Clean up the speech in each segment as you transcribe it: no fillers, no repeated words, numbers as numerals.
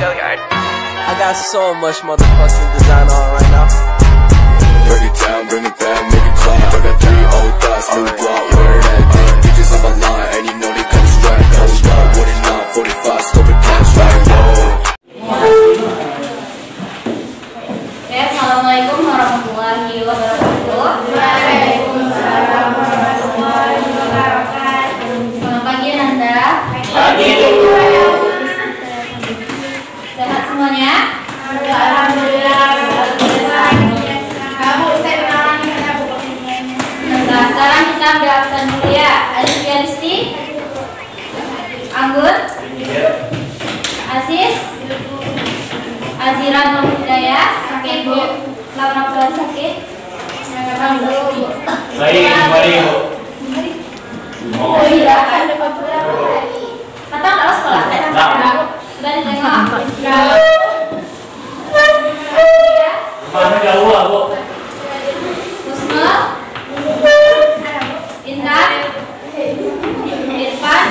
I got so much motherfucking design on right now. Bring it down, bring it back, make it clap. I got 3 old thoughts, new block, where that dick. Bitches on my line, and you know they come straight. Hold up, what it not, 45, scoping cash right, whoa. Assalamualaikum warahmatullahi wabarakatuh. Waalaikumsalam warahmatullahi wabarakatuh. Selamat pagi Nanda. Pagi. Sehat semuanya? Alhamdulillah. Kamu saya kenalan dengan Bu. Nah, sekarang kita ambil absen dulu ya. Alifia Listi, Anggun, Asis, Azira Nur Hidayah. Sakit Bu? Lawan apa sakit? Baik Bu. Oh iya, ada komputer. Kata kalau sekolah, sudah ditengok. Mana jauh Bu? Kusma, Intan, Irfan,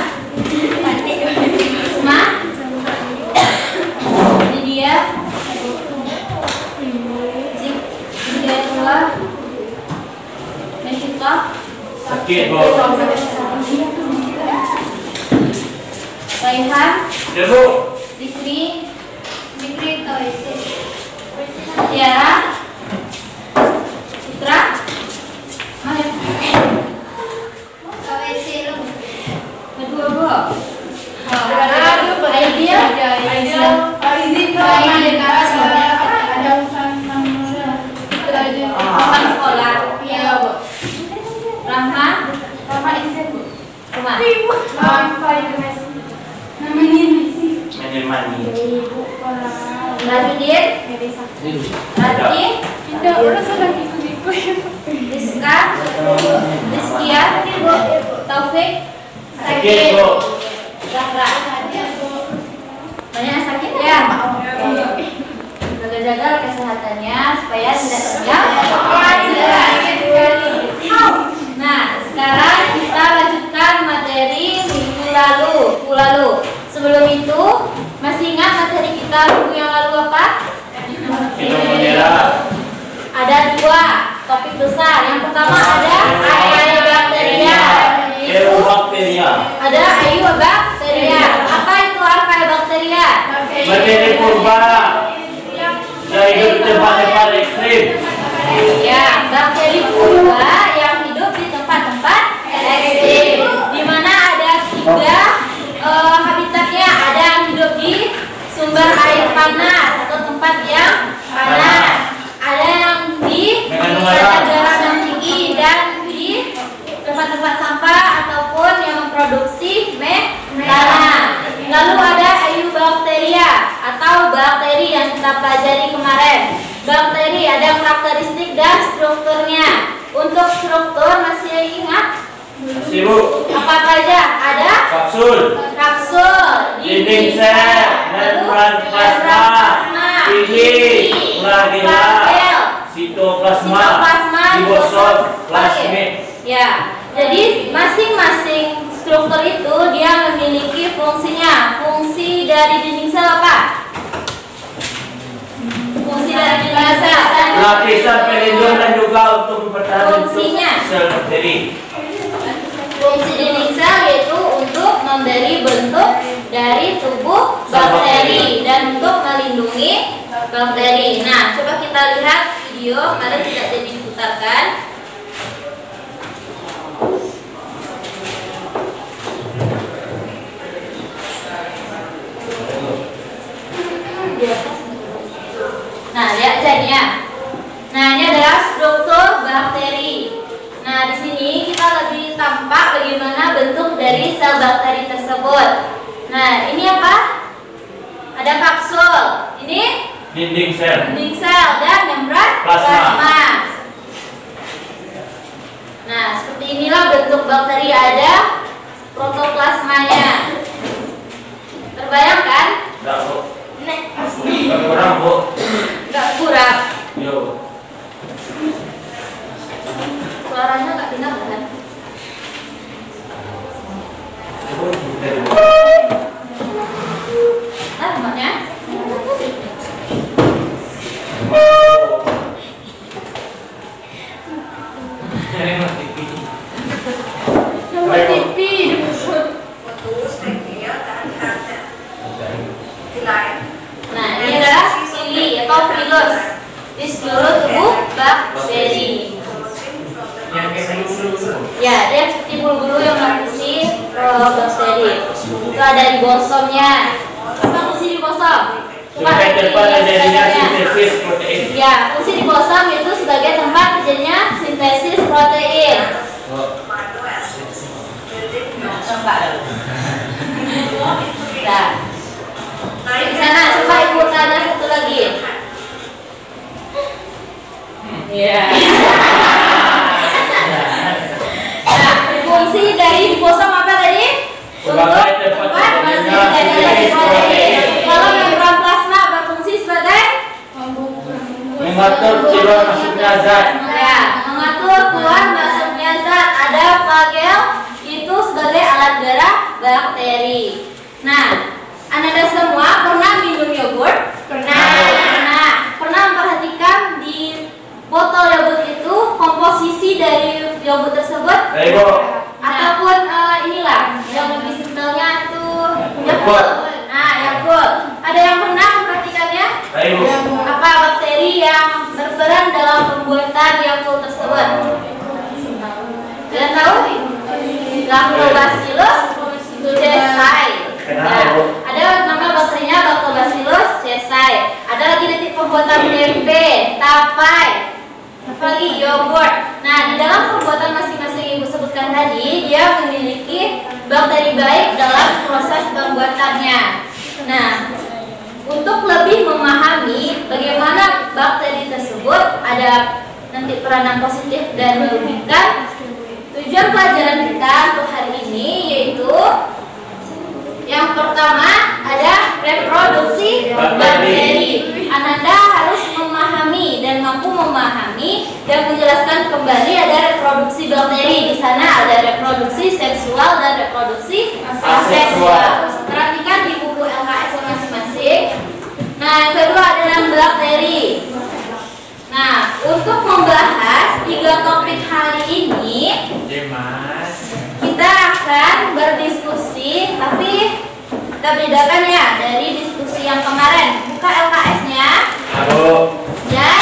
Isma, Lydia, Hidayatullah, Meshita. Sakit Bu. Raihan, Ya Bu. Zikri, Tiara, Citra, kedua Bu. Sekolah. Rahma izin Bu. Menemani. Radudin, Rati, Rizka, Rizkia, Taufik, Sakit Bu. Zahra. Banyak sakit ya? Jaga-jaga kesehatannya supaya tidak terjang. Nah, sekarang kita lanjutkan materi minggu lalu. Sebelum itu, masih ingat materi kita minggu yang lalu apa? Ada 2 topik besar. Yang pertama ada Archaebacteria. Ada Archaebacteria. Apa itu Archaebacteria? Bakteri purba. Yang hidup di tempat-tempat ekstrim. Ya, bakteri purba yang hidup di tempat-tempat ekstrim. Di mana ada 3 habitatnya. Ada yang hidup di sumber air panas atau tempat yang panas. Ada yang di daerah yang tinggi dan di tempat-tempat sampah ataupun yang memproduksi metana. Lalu ada Archaebacteria atau bakteri yang kita pelajari kemarin. Bakteri ada karakteristik dan strukturnya. Untuk struktur masih ingat? Masih Bu. Apa saja? Ada kapsul, Dinding sel, membran plasma, pigi, flagella, sitoplasma, ribosom, plasmid. Ya, jadi masing-masing struktur itu dia memiliki fungsinya. Fungsi dari dinding sel apa? Fungsi dari dinding sel. Lapisan pelindung dan juga untuk mempertahankan sel bakteri. Fungsi dinding sel yaitu untuk memberi bentuk dari tubuh bakteri dan untuk melindungi bakteri. Nah, coba kita lihat video, kalian tidak jadi diputarkan. Nah, lihat jadinya. Nah, ini adalah struktur bakteri. Nah, di sini kita lebih tampak bagaimana bentuk dari sel bakteri tersebut. Nah, ini apa? Ada kapsul. Ini Dinding sel dan membran plasma. Nah, seperti inilah bentuk bakteri. Ada protoplasmanya. Terbayangkan? Enggak Bu. Enggak kurang Bu. Enggak kurang. Yo. Suaranya nggak dengar kan? Nah, maknya Ya, dia seperti bulu-bulu yang berisi bakteri. Itu ada ribosomnya. Apa fungsi ribosom? Supaya tempat terjadinya sintesis protein. Ya, fungsi ribosom itu sebagai tempat terjadinya sintesis protein. Nah, di sana coba ibu tanya satu lagi. Ya. Nah, fungsi dari ribosom apa tadi? Sebagai tempat terjadinya sintesis protein. Kalau membran plasma berfungsi sebagai Mengatur keluar masuknya zat. ya, mengatur keluar masuknya zat. Ada flagel itu sebagai alat gerak bakteri. Nah, Anda semua pernah minum yogurt? Pernah memperhatikan di botol yogurt itu komposisi dari yogurt tersebut? Ibu. Ataupun inilah yang lebih simpelnya itu Yakult. Nah, Yakult. Ada yang pernah memperhatikannya? Ibu. Apa bakteri yang berperan dalam pembuatan Yakult tersebut? Kalian tahu? Lactobacillus cesae. Nah, ada nama bakterinya Lactobacillus cesae. Ada lagi detik pembuatan tempe, tapai, apalagi yogurt. Nah, di dalam pembuatan masing-masing ibu sebutkan tadi, dia memiliki bakteri baik dalam proses pembuatannya. Nah, untuk lebih memahami bagaimana bakteri tersebut, ada nanti peranan positif dan merugikan. Tujuan pelajaran kita untuk hari ini yaitu yang pertama ada reproduksi bakteri. Ananda harus memahami dan mampu memahami dan menjelaskan kembali ada reproduksi bakteri. Di sana ada reproduksi seksual dan reproduksi aseksual. Perhatikan di buku LKS masing-masing. Nah, yang kedua ada bakteri. Nah, untuk membahas 3 topik hari ini, kita akan berdiskusi, tapi kita bedakan ya dari diskusi yang kemarin. Buka LKS-nya. Ya.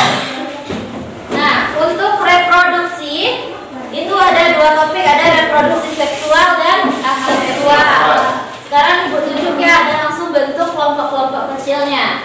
Nah, untuk reproduksi itu ada 2 topik, ada reproduksi seksual dan aseksual. Sekarang ibu tunjuk ya, ada langsung bentuk kelompok-kelompok kecilnya.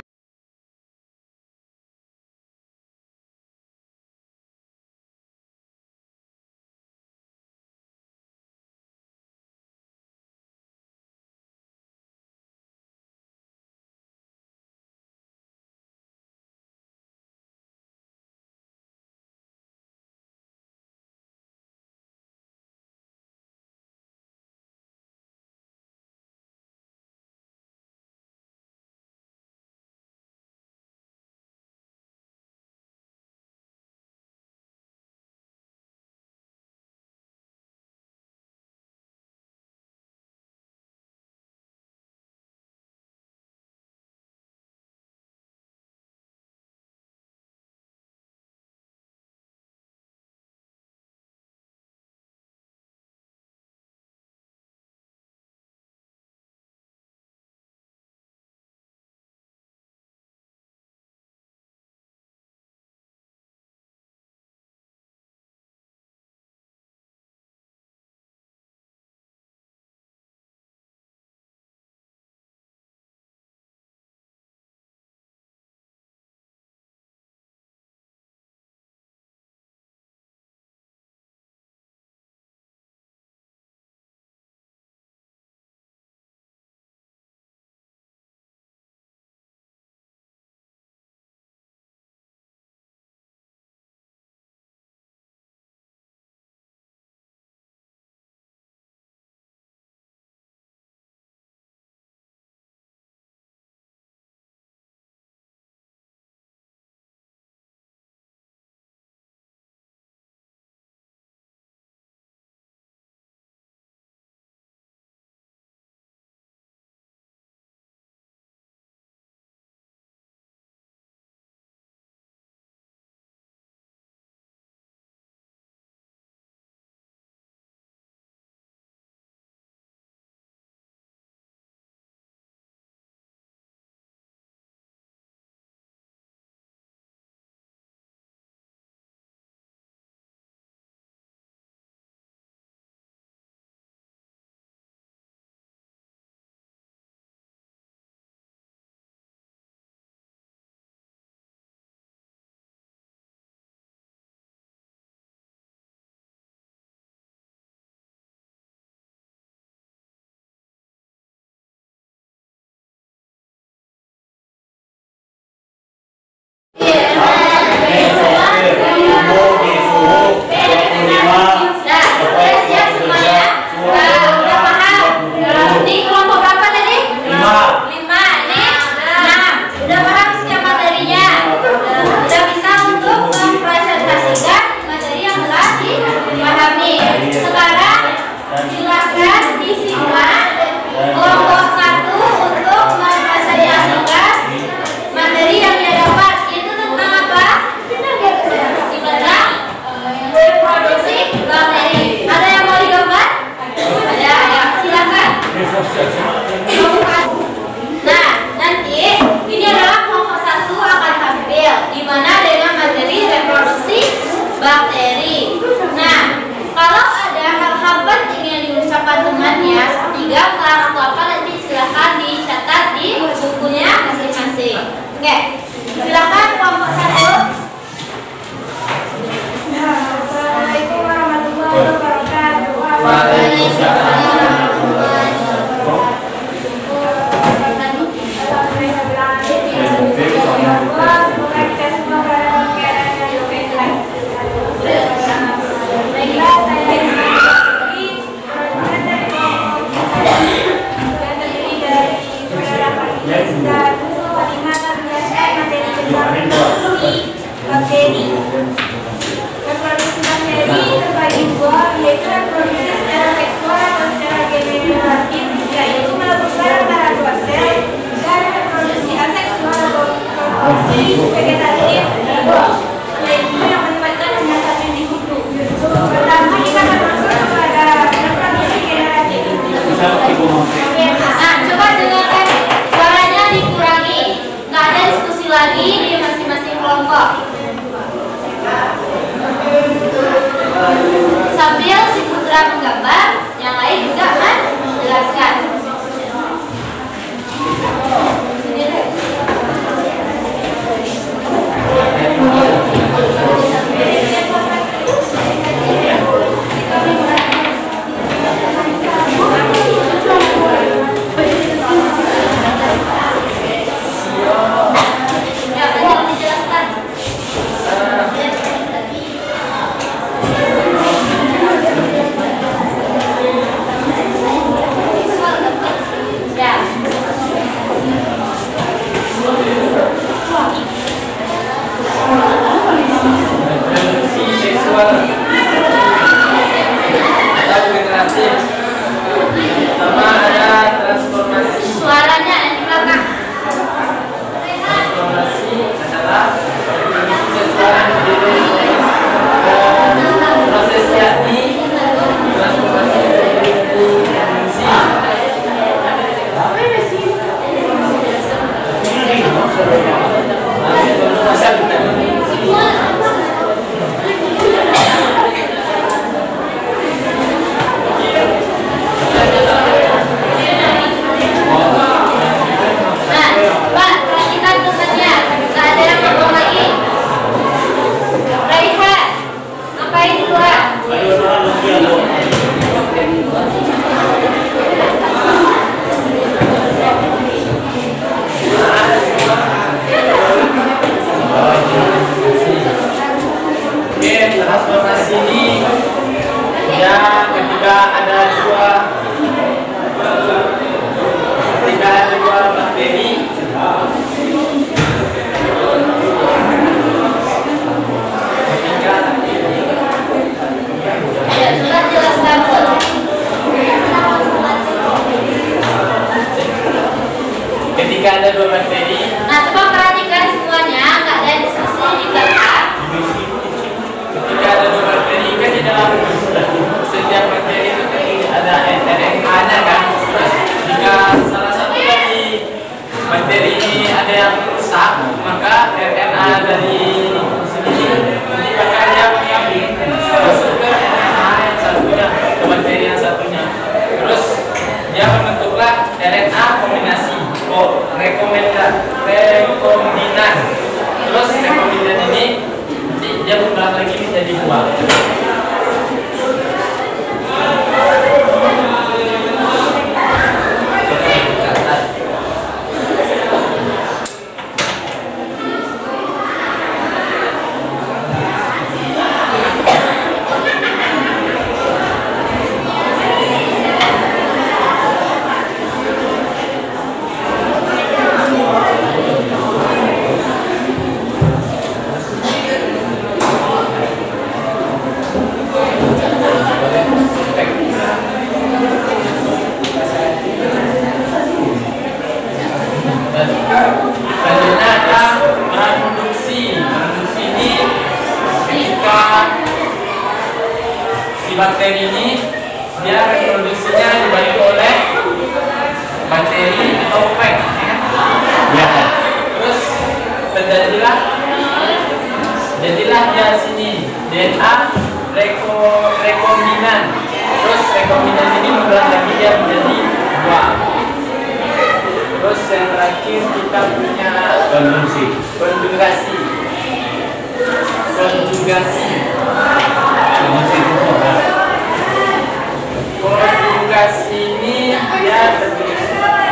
Oke, silakan kelompok 1. Assalamualaikum warahmatullahi wabarakatuh. Semoga kita semua berada di keadaan yang baik. Baiklah, saya terdiri dari beberapa dan Fatimah menjelaskan materi tentang bakteri. Reproduksi bakteri terbagi dua, yaitu reproduksi secara seksual atau secara generatif, yaitu melakukan antara dua sel, dan reproduksi aseksual atau reproduksi vegetatif, yaitu yang melibatkan hanya satu individu. Pertama kita akan masuk kepada reproduksi generatif. Nah, coba dengarkan, suaranya dikurangi, nggak ada diskusi lagi di masing-masing kelompok. Sambil si Putra menggambar, yang lain juga menjelaskan. Ketika ada dua bakteri. Nah, coba perhatikan semuanya, nggak ada diskusi di belakang. Ketika ada dua bakteri kan di dalam setiap bakteri itu ada RNA-nya kan. Jika salah satu dari bakteri ini ada yang rusak, maka RNA dari sini bahkan dia mengambil masuk ke RNA yang satunya, ke bakteri yang satunya. Terus dia membentuklah RNA kombinasi. Rekombinan. Terus rekombinan ini dia berubah lagi menjadi buah. Bakteri ini dia reproduksinya dibantu oleh bakteri atau fag, ya. Terus terjadilah dia sini DNA rekombinan. Terus rekombinan ini membelah lagi dia menjadi buah. Terus yang terakhir kita punya konjugasi. Konjugasi ini dia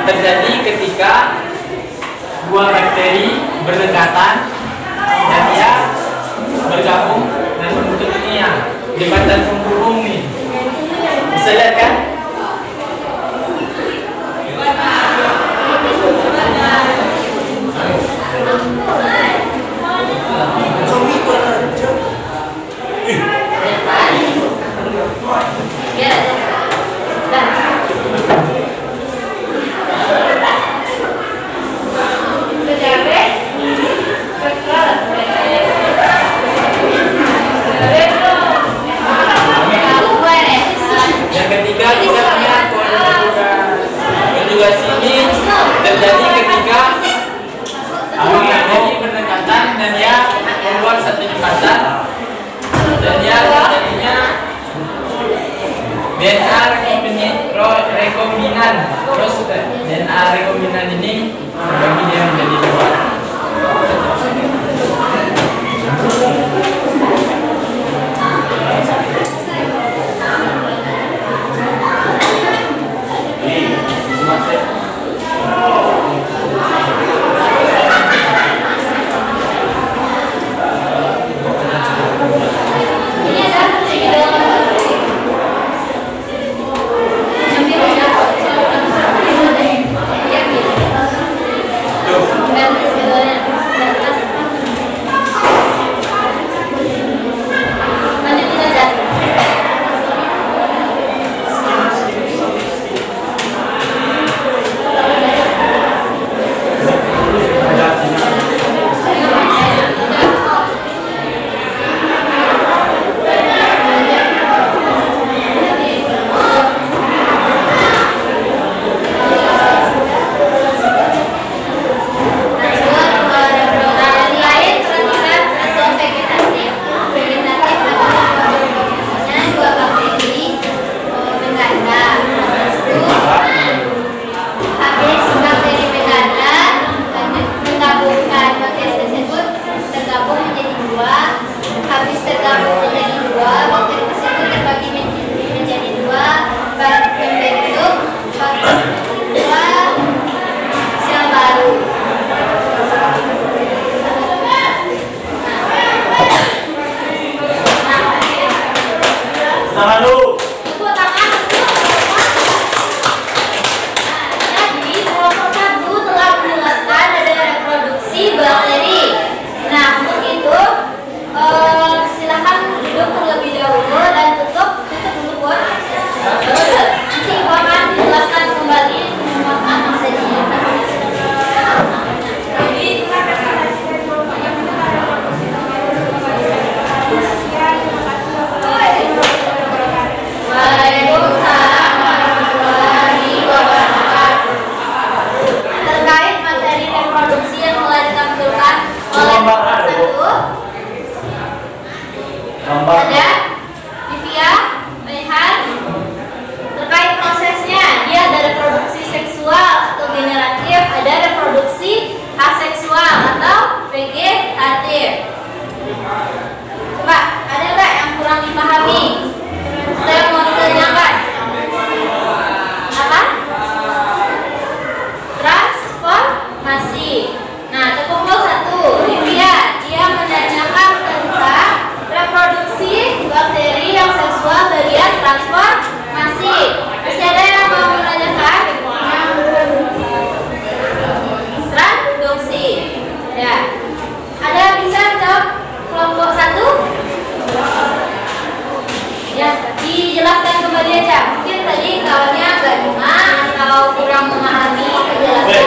terjadi ketika dua bakteri berdekatan dan dia bergabung dan membentuk ini ya jembatan penghubung nih. Bisa lihat kan? Yang ketiga kita punya konjugasi ini terjadi ketika dua bakteri berdekatan dan dia membuat satu jembatan dan dia terjadinya DNA rekombinan. Terus DNA rekombinan ini bagi dia menjadi dua. Ada Livia, melihat terkait prosesnya, dia ada reproduksi seksual atau generatif, ada reproduksi aseksual atau vegetatif. Coba, ada nggak yang kurang dipahami? Saya mau ditanyakan. Apa? Transformasi. Nah, terkumpul satu. Livia, dia menanyakan tentang reproduksi bakteri yang seksual bagian transformasi. Masih ada yang mau menanyakan? Transduksi. Ya. Ada bisa jawab kelompok satu? Ya, dijelaskan kembali aja. Mungkin tadi kawannya agak cuma atau kurang memahami penjelasan.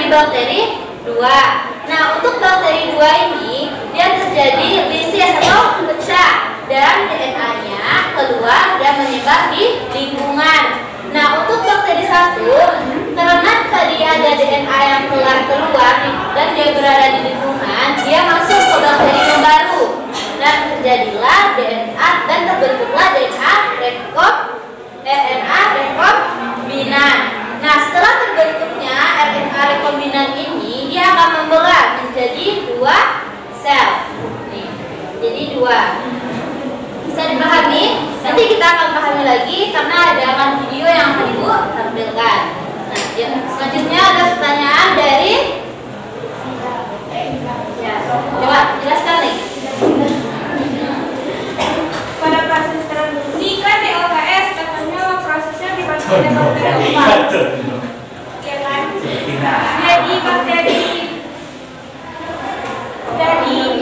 di bakteri 2. Nah, untuk bakteri 2 ini dia terjadi lisis atau pecah dan DNA keluar dan menyebar di lingkungan. Nah, untuk bakteri 1, karena tadi ada DNA yang keluar dan dia berada di lingkungan, dia masuk ke bakteri yang baru dan terjadilah DNA dan terbentuklah DNA rekombinan. Nah, setelah terbentuknya RNA rekombinan ini, dia akan membelah menjadi 2 sel. Nih, jadi 2. Bisa dipahami? Nanti kita akan pahami lagi karena ada video yang akan Ibu tampilkan. Nah, yang selanjutnya ada pertanyaan dari coba jelaskan nih. Pada proses transduksi kan di LKS katanya prosesnya dibantu oleh bakteri ya kan? Jadi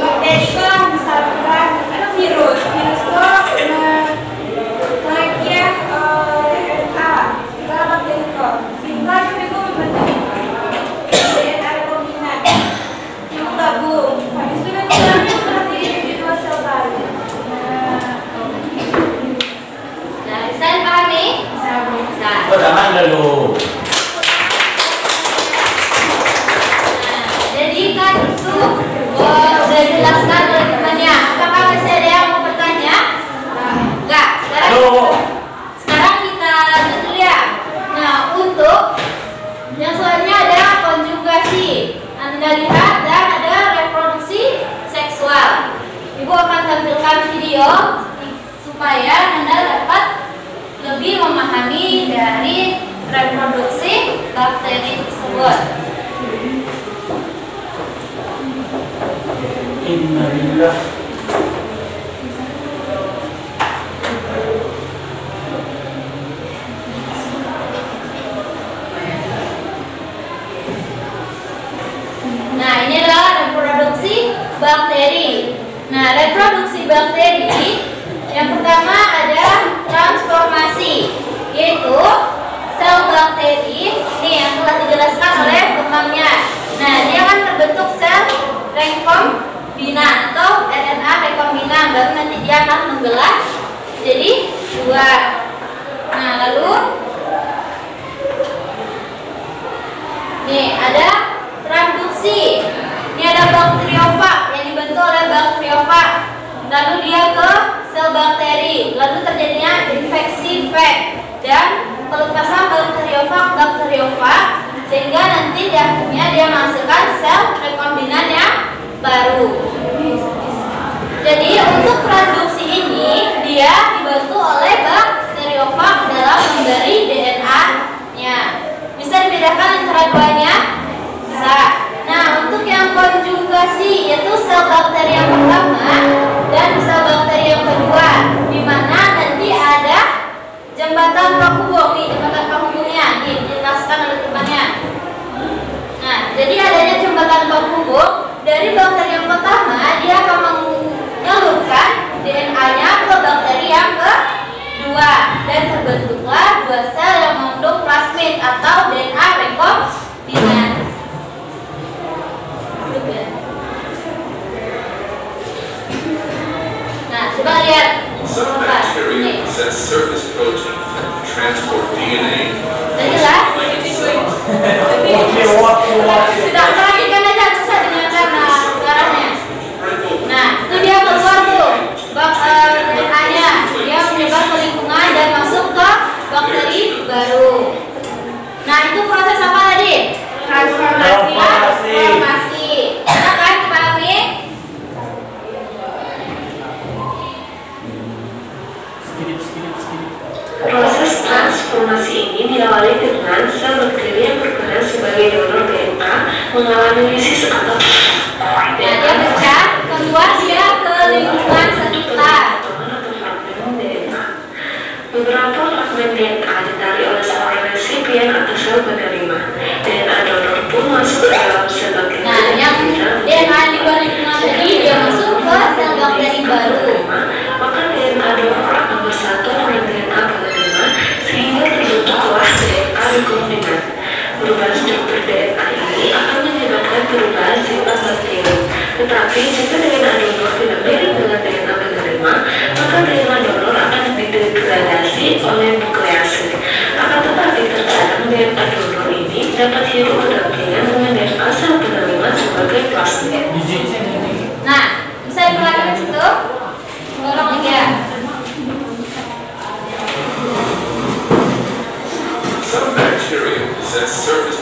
bakteri kan misalkan ada virus kok naiknya RNA dalam bakteri kok sehingga itu membentuk DNA rekombinan yang gabung. Habis itu nanti terdiri dari 2 sel baru. Nah, bisa dipahami? Bisa. Jangan dulu. Jadi kan itu sudah dijelaskan oleh temannya. Apakah masih ada yang mau bertanya? Enggak. Sekarang kita lanjut dulu ya. Nah, untuk yang selanjutnya ada konjugasi. Anda lihat dan ada reproduksi seksual. Ibu akan tampilkan video supaya Anda dapat lebih memahami dari reproduksi bakteri tersebut. Innalillah. Nah, ini adalah reproduksi bakteri. Nah, reproduksi bakteri yang pertama ada transformasi, yaitu sel bakteri ini yang telah dijelaskan oleh temannya. Nah, dia akan terbentuk sel rekombinan atau RNA rekombinan, baru nanti dia akan membelah jadi 2. Nah, lalu nih ada transduksi. Ini ada bakteriofag yang dibentuk oleh bakteriofag. Lalu dia ke sel bakteri, lalu terjadinya infeksi fag dan pelepasan bakteriofag sehingga nanti di akhirnya dia menghasilkan sel rekombinan yang baru. Jadi untuk transduksi ini dia dibantu oleh bakteriofag dalam memberi DNA-nya. Bisa dibedakan antara duanya? Bisa. Nah, untuk yang konjugasi yaitu sel bakteri yang pertama dan sel bakteri yang kedua, di mana nanti ada jembatan penghubung nih, jembatan penghubungnya dijelaskan oleh temannya. Nah, jadi adanya jembatan penghubung dari bakteri yang pertama, dia akan menyalurkan DNA-nya ke bakteri yang kedua dan terbentuklah 2 sel yang mengandung plasmid atau DNA rekombinan. Nah, coba lihat. Some bacteria possess surface protein that can transport DNA. Jelas? Sudah perhatikan aja, susah dengarkan suaranya. Nah, itu dia keluar tuh DNA-nya, dia menyebar ke lingkungan dan masuk ke bakteri baru. Nah, itu proses apa tadi? Transformasi. Enak kan dipahami? Proses transformasi ini diawali dengan sel bakteri yang berperan sebagai donor DNA mengalami lisis atau dia pecah, keluar dia ke lingkungan sekitar. Beberapa fragmen DNA ditarik oleh seorang resipien atau sel penerima. DNA donor pun masuk ke dalam sel bakteri. Nah, yang DNA di luar lingkungan tadi dia masuk ke sel bakteri baru. Maka DNA donor akan bersatu dengan DNA penerima sehingga terbentuklah DNA rekombinan. Perubahan struktur DNA ini Tapi jika DNA donor tidak mirip dengan DNA penerima, maka DNA donor akan didegradasi oleh nuklease. Akan tetapi terkadang DNA donor ini dapat hidup berdampingan dengan DNA sel penerima sebagai plasmid. Nah, bisa diperhatikan di situ? Tolong lagi ya. Some bacteria possess surface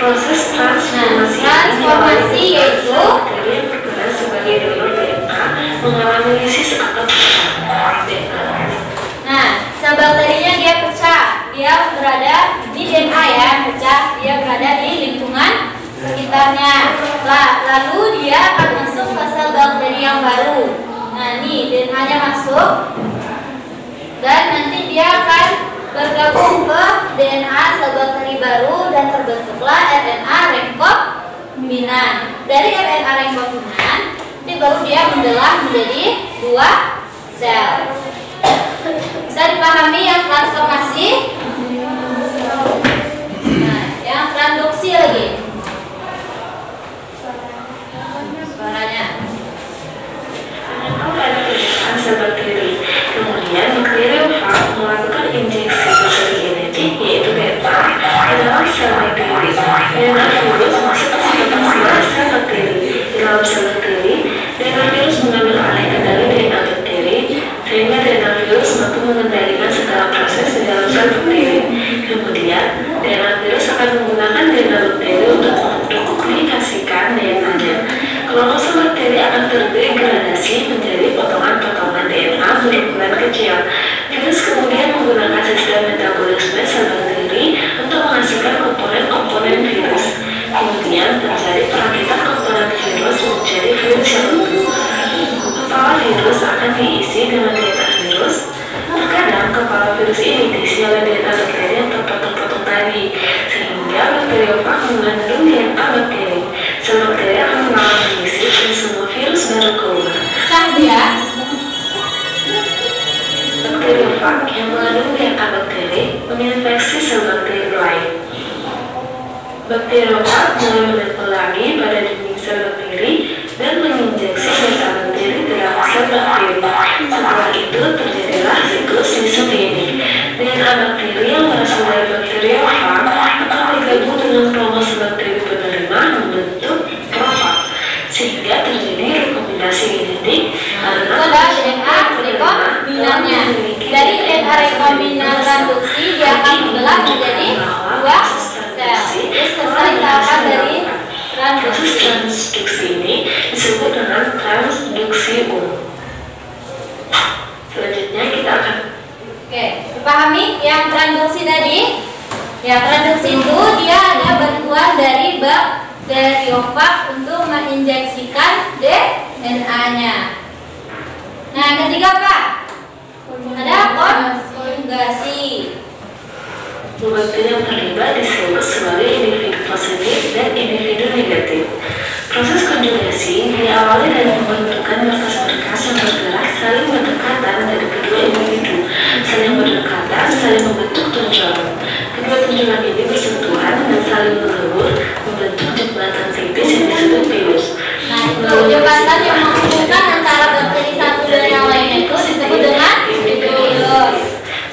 Proses transformasi yaitu bakteri yang berperan sebagai donor DNA mengalami lisis atau DNA. Nah, sel bakterinya dia pecah, dia berada di DNA ya, pecah, dia berada di lingkungan sekitarnya. Lalu dia akan masuk ke sel bakteri yang baru. Nah, ini DNA-nya masuk dan nanti dia akan bergabung ke DNA sel bakteri baru dan terbentuklah RNA rekombinan. Dari RNA rekombinan, nanti baru dia membelah menjadi 2 sel. Bisa dipahami yang transformasi? Nah, yang transduksi lagi. Suaranya. Sel bakteri. Kemudian bakteriofag melakukan injeksi bakteri genetik yaitu DNA ke dalam sel bakteri. DNA virus masuk ke sel bakteri. Di dalam sel bakteri, DNA virus mengambil alih kendali DNA bakteri sehingga DNA virus mampu mengendalikan segala proses di dalam sel bakteri. Kemudian, DNA virus akan menggunakan DNA bakteri untuk menduplikasikan DNA-nya. Kromosom bakteri akan terdegradasi menjadi potongan-potongan DNA berukuran kecil. Virus kemudian menggunakan sistem metabolisme sel bakteri untuk menghasilkan komponen-komponen virus. Kemudian terjadi perakitan komponen virus menjadi virus yang utuh. Kepala virus akan diisi dengan DNA virus. Terkadang kepala virus ini diisi oleh DNA bakteri yang terpotong-potong tadi, sehingga bakteriofag mengandung DNA bakteri. Sel bakteri akan mengalami lisis dan semua virus baru keluar. Bakteriofag yang mengandung DNA bakteri menginfeksi sel bakteri lain. Bakteriofag mulai menempel lagi pada dinding sel bakteri dan menginjeksi DNA bakteri ke dalam sel bakteri. Setelah itu terjadilah siklus lisis ini. DNA bakteri yang berasal dari bakteriofag akan bergabung dengan kromosom bakteri penerima membentuk profag, sehingga terjadi rekombinasi genetik. Itu adalah DNA rekombinannya. Dari DNA rekombinan transduksi dia akan membelah menjadi 2 sel. Terus selesai tahapan dari Proses transduksi. transduksi ini disebut dengan transduksi umum. Selanjutnya kita akan Dipahami yang transduksi tadi? Ya, transduksi itu dia ada bantuan dari bakteriofag untuk menginjeksikan DNA-nya. Nah, yang ketiga apa? Ada konjugasi. bakteri yang terlibat disebut sebagai individu positif dan individu negatif. Proses konjugasi diawali dari pembentukan berkas-berkas yang bergerak saling berdekatan dari kedua individu. Saling berdekatan, saling membentuk tonjolan. Kedua tonjolan ini bersentuhan dan saling mengelur membentuk jembatan tipis yang disebut bius. Nah, itu jembatan yang menghubungkan antara bakteri satu dan yang lainnya itu disebut dengan bius.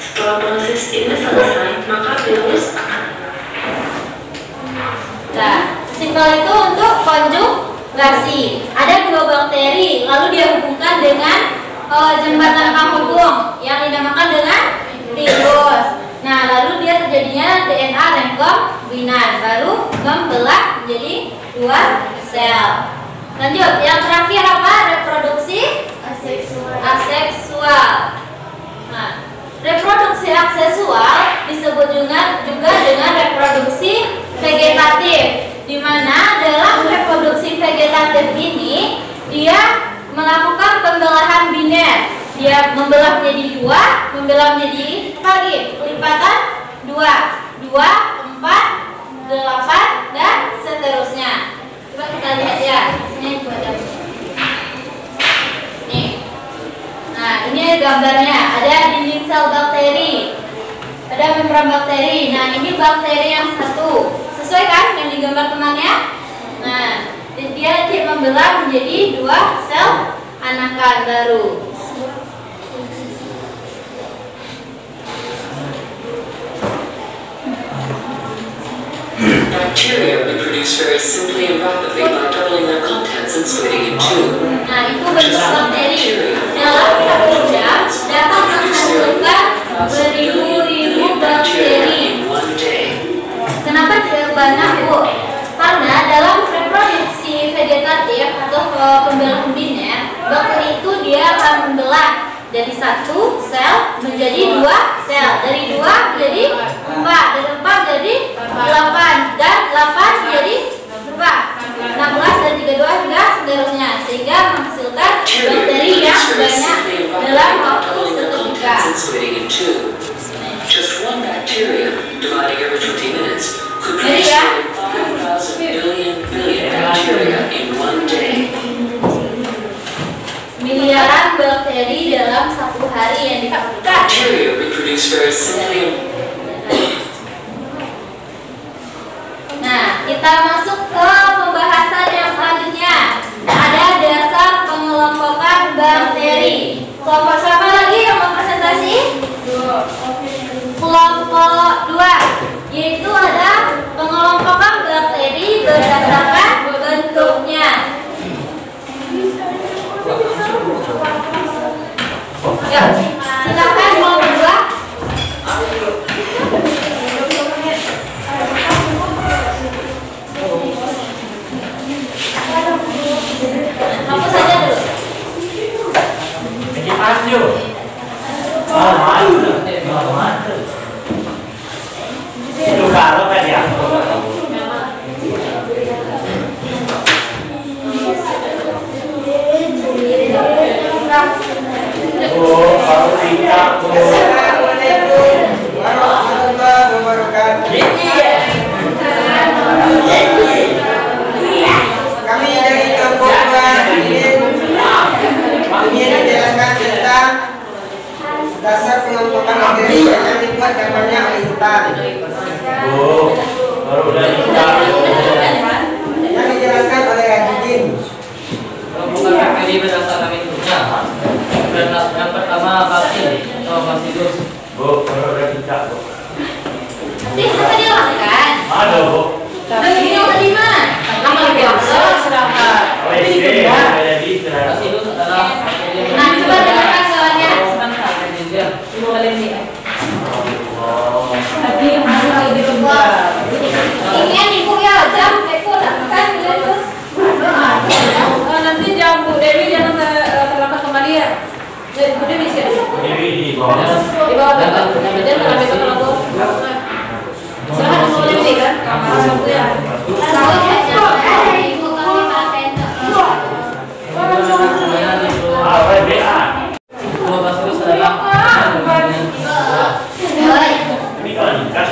Setelah proses ini selesai, maka virus akan. Nah, simpel itu untuk konjugasi. Ada 2 bakteri, lalu dia hubungkan dengan jembatan penghubung yang dinamakan dengan virus. Nah, lalu dia terjadinya DNA rekombinan, baru membelah menjadi 2 sel. Lanjut, yang terakhir apa? Reproduksi aseksual. Nah, reproduksi aseksual disebut juga dengan reproduksi vegetatif, di mana dalam reproduksi vegetatif ini dia melakukan pembelahan biner. Dia membelah menjadi 2, membelah menjadi lagi pelipatan 2, 4, 8 dan seterusnya. Coba kita lihat ya, sini buat nih. Nah, ini gambarnya. Ada dinding sel bakteri, ada ada membran bakteri. Nah, ini bakteri yang satu. Sesuai kan yang digambar temannya? Nah, dia nanti membelah menjadi 2 sel anakan baru. Bacteria reproduce very simply and rapidly by doubling their contents and splitting in two. Nah, itu bentuk bakteri. Dalam 1 jam dapat menghasilkan beribu-ribu bakteri. Kenapa tidak banyak, Bu? Karena dalam reproduksi vegetatif atau pembelah embinnya, bakteri itu dia akan membelah dari 1 sel menjadi 2 sel, dari 2 menjadi 4, dari 4 jadi 8, dan 8 menjadi 16 dan 32 hingga seterusnya, sehingga menghasilkan bakteri yang banyak dalam waktu seketika. Just one bacteria dividing every 20 minutes could Jadi produce ya, 5,000 billion bacteria in one day. miliaran bakteri dalam 1 hari yang dipakai. Bacteria reproduce very simply. Nah, kita masuk ke pembahasan yang selanjutnya. Ada dasar pengelompokan bakteri. Kelompok siapa lagi yang mau presentasi? Kelompok 2, yaitu ada pengelompokan bakteri berdasarkan bentuknya. Ya, silakan kelompok 2. Fokus saja dulu. Ini maju. Maju. Itu kalau kan ya. Oh, kalau tidak. Assalamualaikum warahmatullahi wabarakatuh. Kami dari kelompok 2 ingin menjelaskan tentang dasar pengelompokan bakteri yang dibuat gambarnya oleh Intan. Oh, baru dari Yang dijelaskan oleh Hadidin. Pengelompokan bakteri berdasarkan bentuknya. Yang pertama bacillus atau bacillus. Bu, baru dari Bu. Nanti tadi kan? Ada, Bu. Ini yang kelima. Nama biasa serangkat. Oh, ini ada di bacillus adalah bakteri. Nah, coba dengarkan soalnya. Ini yang ibu ya, jam beko kan terus. Nanti jam Bu Dewi jangan terlambat kembali ya. Bu Dewi sih. Dewi di bawah. Di bawah Bapak. Dan terlambat kalau Bu. Silakan Bu Dewi kan. Satu ya. Ibu kami pakai Apa BA? Ini Ini kalau nikah.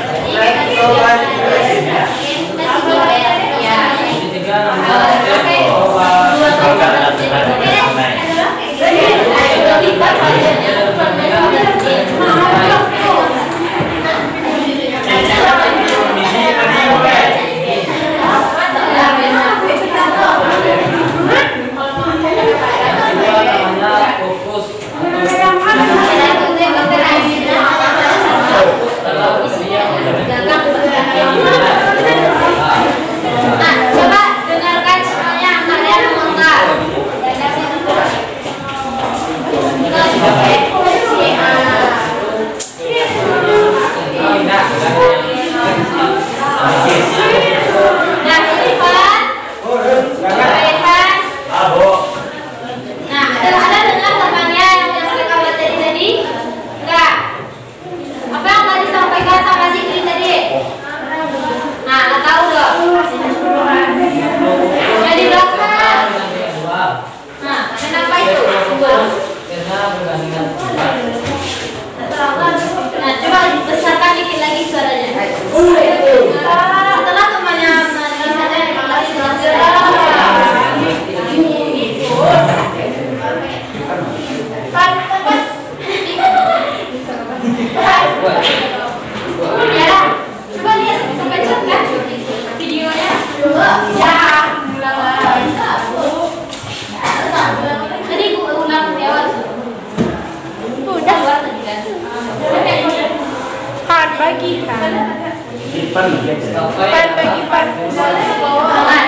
Nah, coba dengarkan semuanya, kalian mengontak.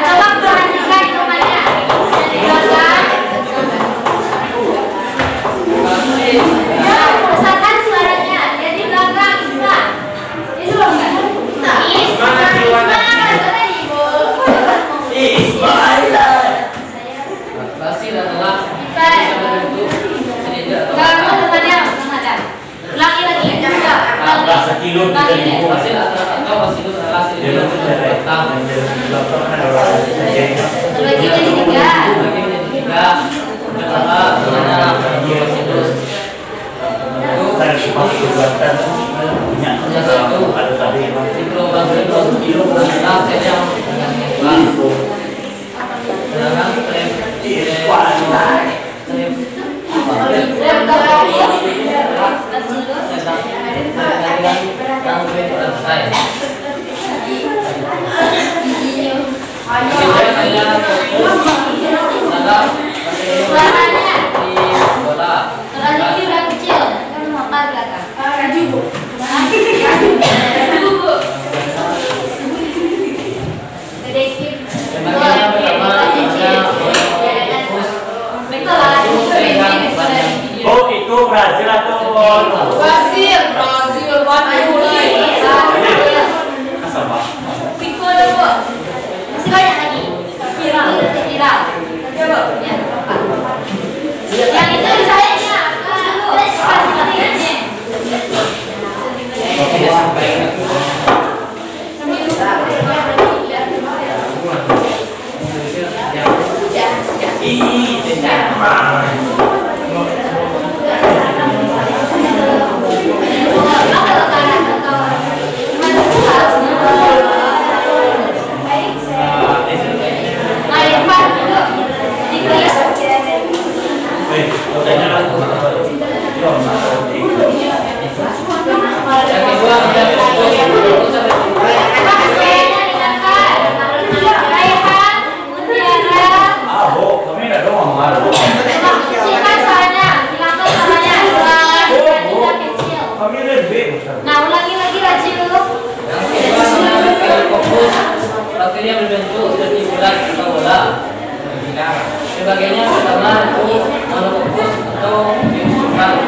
Coba perhatikan temannya. Dari belakang. Besarkan suaranya. Dari belakang, Isma. Isma enggak? Oh, itu Brazil atau Brazil, asal Pak? Pikul dulu. Masih banyak lagi. Spiral. Coba. Ya, apa? Yang itu sayangnya. Kasih lagi ini. Nah, ulangi lagi Raji dulu. Bakteria berbentuk seperti bulat atau bola. Sebagainya pertama itu monokokus atau biofilm.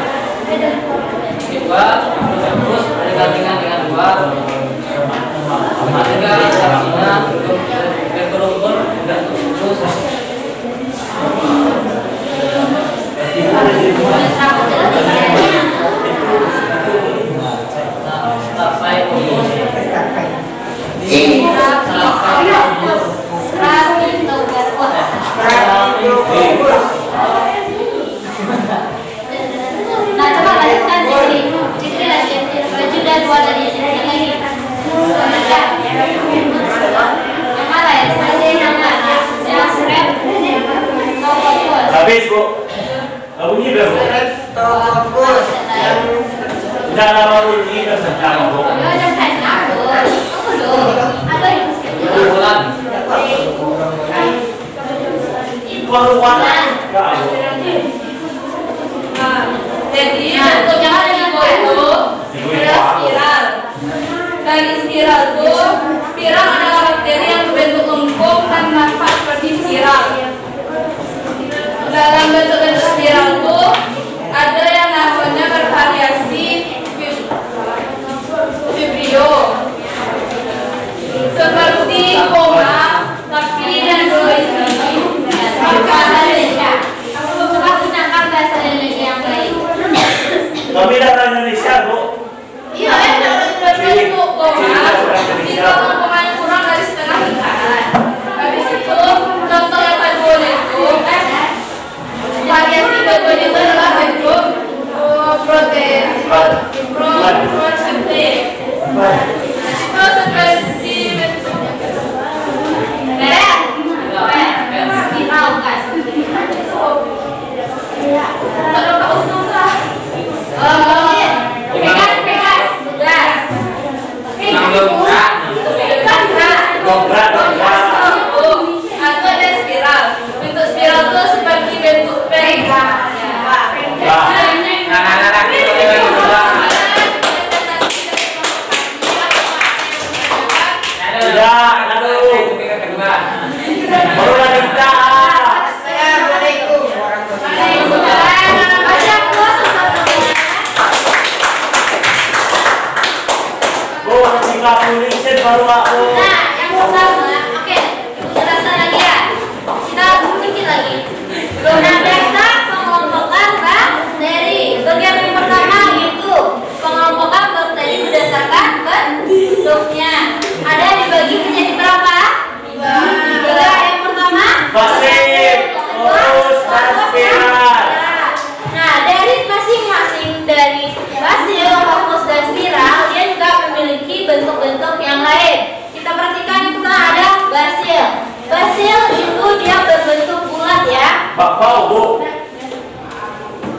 Kedua, monokokus bergandengan dengan luar. Ketiga, saksinya untuk berkerumun tidak terputus. Nah, coba lanjutkan Cikri lagi. Baju udah dua tadi, Cikri lagi. Yang mana ya? Seperti yang mana? Yang strap. Habis Bu. Bunyi belum Bu? Fokus. Udah lama bunyi udah senang Bu. Ada kan? Ada yang Bulan. Keluar Jadi bentuknya kan yang itu adalah spiral. Dari spiral itu, spiral adalah bakteri yang berbentuk lengkung dan nampak seperti spiral. Dalam bentuk-bentuk spiral itu ada yang namanya bervariasi vibrio, seperti koma, tapi yang dua isi. bahasa Indonesia. Coba gunakan bahasa Indonesia yang baik. Kami datang Indonesia Bu. Iya, bentuk koma. Jika komanya kurang dari setengah lingkaran. Habis itu contoh yang kedua itu variasi kedua itu adalah bentuk protein. Itu seperti bentuk Spiral kan? Atau ada spiral. Bentuk spiral itu seperti bentuk pega. 50% baru aku. Nah, yang pertama, oke, Ibu jelaskan lagi ya. Kita sedikit lagi. Nah, dasar pengelompokan bakteri. Bagian yang pertama yaitu pengelompokan bakteri berdasarkan bentuknya. Ada dibagi menjadi berapa? Tiga. Yang pertama, Basil, lurus, dan spiral. Nah, dari masing-masing dari basil, fokus, dan spiral, dia juga memiliki bentuk-bentuk yang lain. Kita perhatikan itu ada basil. Basil itu dia berbentuk bulat ya. Bakpao, Bu.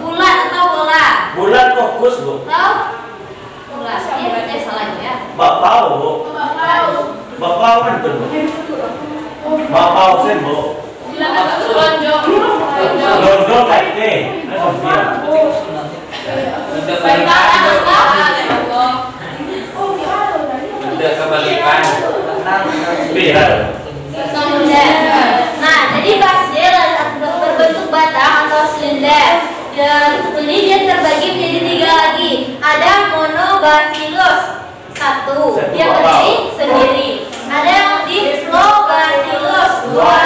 Bulat atau bola? Bulat fokus, Bu. Atau bulat? Iya, salah ya. Bakpao, Bu. Bakpao kan tuh, Bu. Bakpao sen, Bu. Lonjong kayak ini. Udah kebalikan. Spiral. Nah, jadi basil berbentuk batang atau silinder. Dan ini dia terbagi menjadi tiga lagi. Ada monobacillus satu, dia berdiri sendiri. Ada yang diplobacillus dua,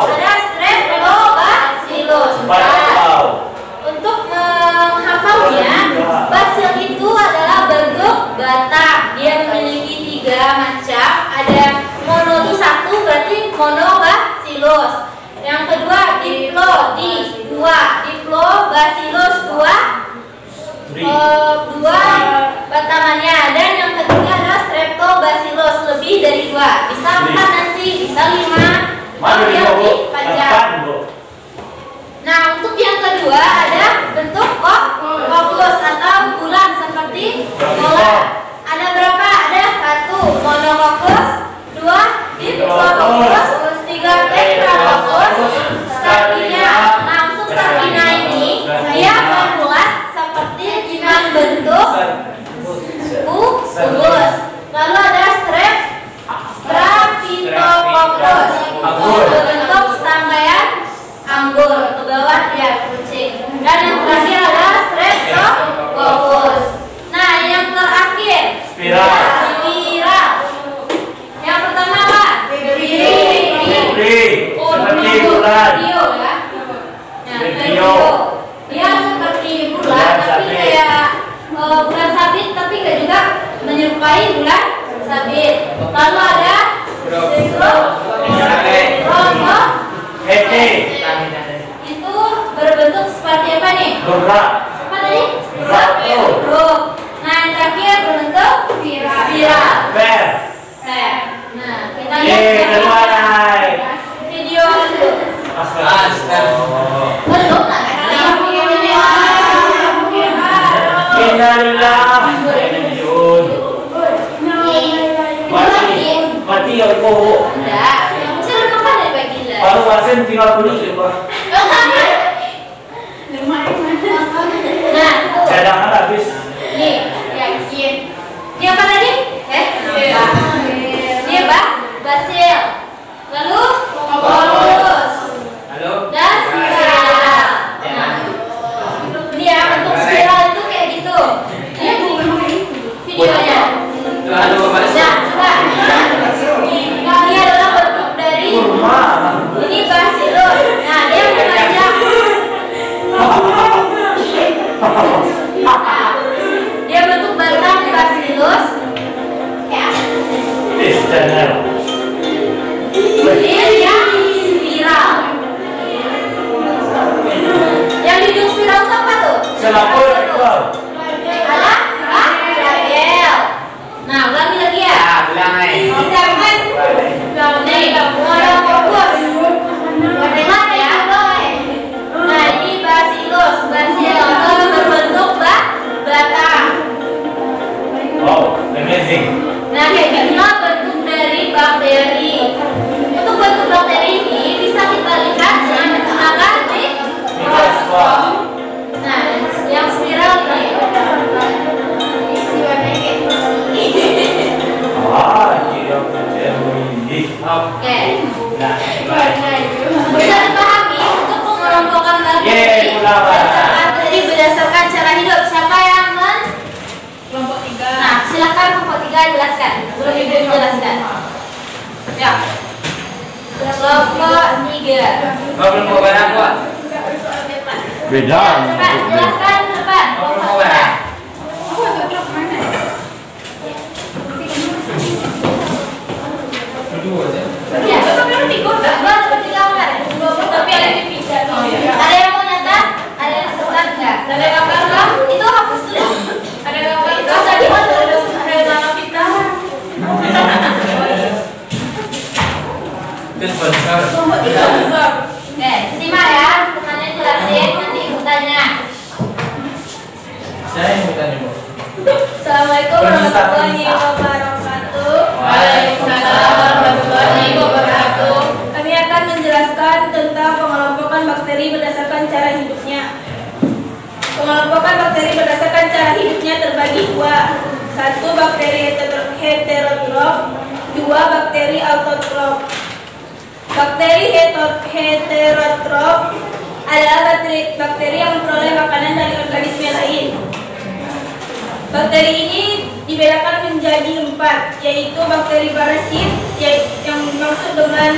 ada streptobacillus empat. Untuk menghafalnya, basil itu adalah bentuk batang. Dia memiliki tiga macam. Ada mono itu satu, berarti monobacillus. Yang kedua diplobacillus dua batangannya. Dan yang ketiga adalah streptobacillus, lebih dari dua, bisa 4 nanti, bisa 5. Lebih panjang. Nah, untuk yang kedua ada bentuk fokus atau bulat seperti bola. Ada berapa? Ada 1 monofokus, 2 diplofokus, 3 tetrafokus, satunya. Nah, untuk satunya ini dia membuat seperti dengan bentuk kubus. Lalu ada strepitococcus berbentuk serangkaian anggur, ke bawah dia kucing. Dan yang terakhir adalah streptococcus. Nah, yang terakhir Spiral. Yang pertama apa? Seperti bulan. Dia seperti bulan, tapi kayak bulan sabit, tapi nggak juga menyerupai bulan sabit. Lalu ada itu berbentuk seperti apa nih? Apa tadi? Grup. Nah, yang terakhir berbentuk spiral. Nah, kita lihat video dulu. Belum lah. Mati ya po. Enggak. Bisa makan dari pagi lah. Baru wasen tinggal beli Pak. Nah, Cadangan habis. nih, yakin. Ini apa tadi? Ini apa? Basil. Lalu fokus. Dan spiral. Nah, ini ya bentuk spiral itu kayak gitu. Ini videonya. Nah, coba. Ini adalah bentuk dari ini bacillus. Nah, dia memanjang. Dia bentuk batang bacillus. Ini yang spiral. Yang di ujung spiral itu apa tuh? Selaput. Ada label. Nah, ulangi lagi ya. Nih, monofokus. Bulat ya. Nah, ini bacillus. Bacillus berbentuk batang. Wow, amazing. Nah, kayak ginilah bentuk dari bakteri. Untuk bentuk bakteri ini bisa kita lihat dengan menggunakan mikroskop. Nah, yang spiral ini. Oke. Bisa dipahami untuk pengelompokan bakteri berdasarkan cara hidup. Siapa yang kelompok 3? Nah, silakan kelompok 3 jelaskan. Belum Ibu jelaskan. Ya. Kelompok 3. Kelompok berapa? Beda. Cepat jelaskan cepat. Kelompok berapa? Ya, tapi ada di pijat. Ada yang mau nyatat? Ada yang sebentar enggak? Ada gambar enggak? Itu hapus dulu. Ada gambar enggak? Tadi ada nama kita. Itu sponsor. Simak ya, temannya jelasin nanti ikut tanya. Saya yang bertanya, Bu. Assalamualaikum warahmatullahi wabarakatuh. Waalaikumsalam warahmatullahi wabarakatuh. Kami akan menjelaskan tentang pengelompokan bakteri berdasarkan cara hidupnya. Pengelompokan bakteri berdasarkan cara hidupnya terbagi dua. Satu, bakteri heterotrof. Dua, bakteri autotrof. Bakteri heterotrof adalah bakteri yang memperoleh makanan dari organisme lain. Bakteri ini dibedakan menjadi 4, yaitu bakteri parasit yang dimaksud dengan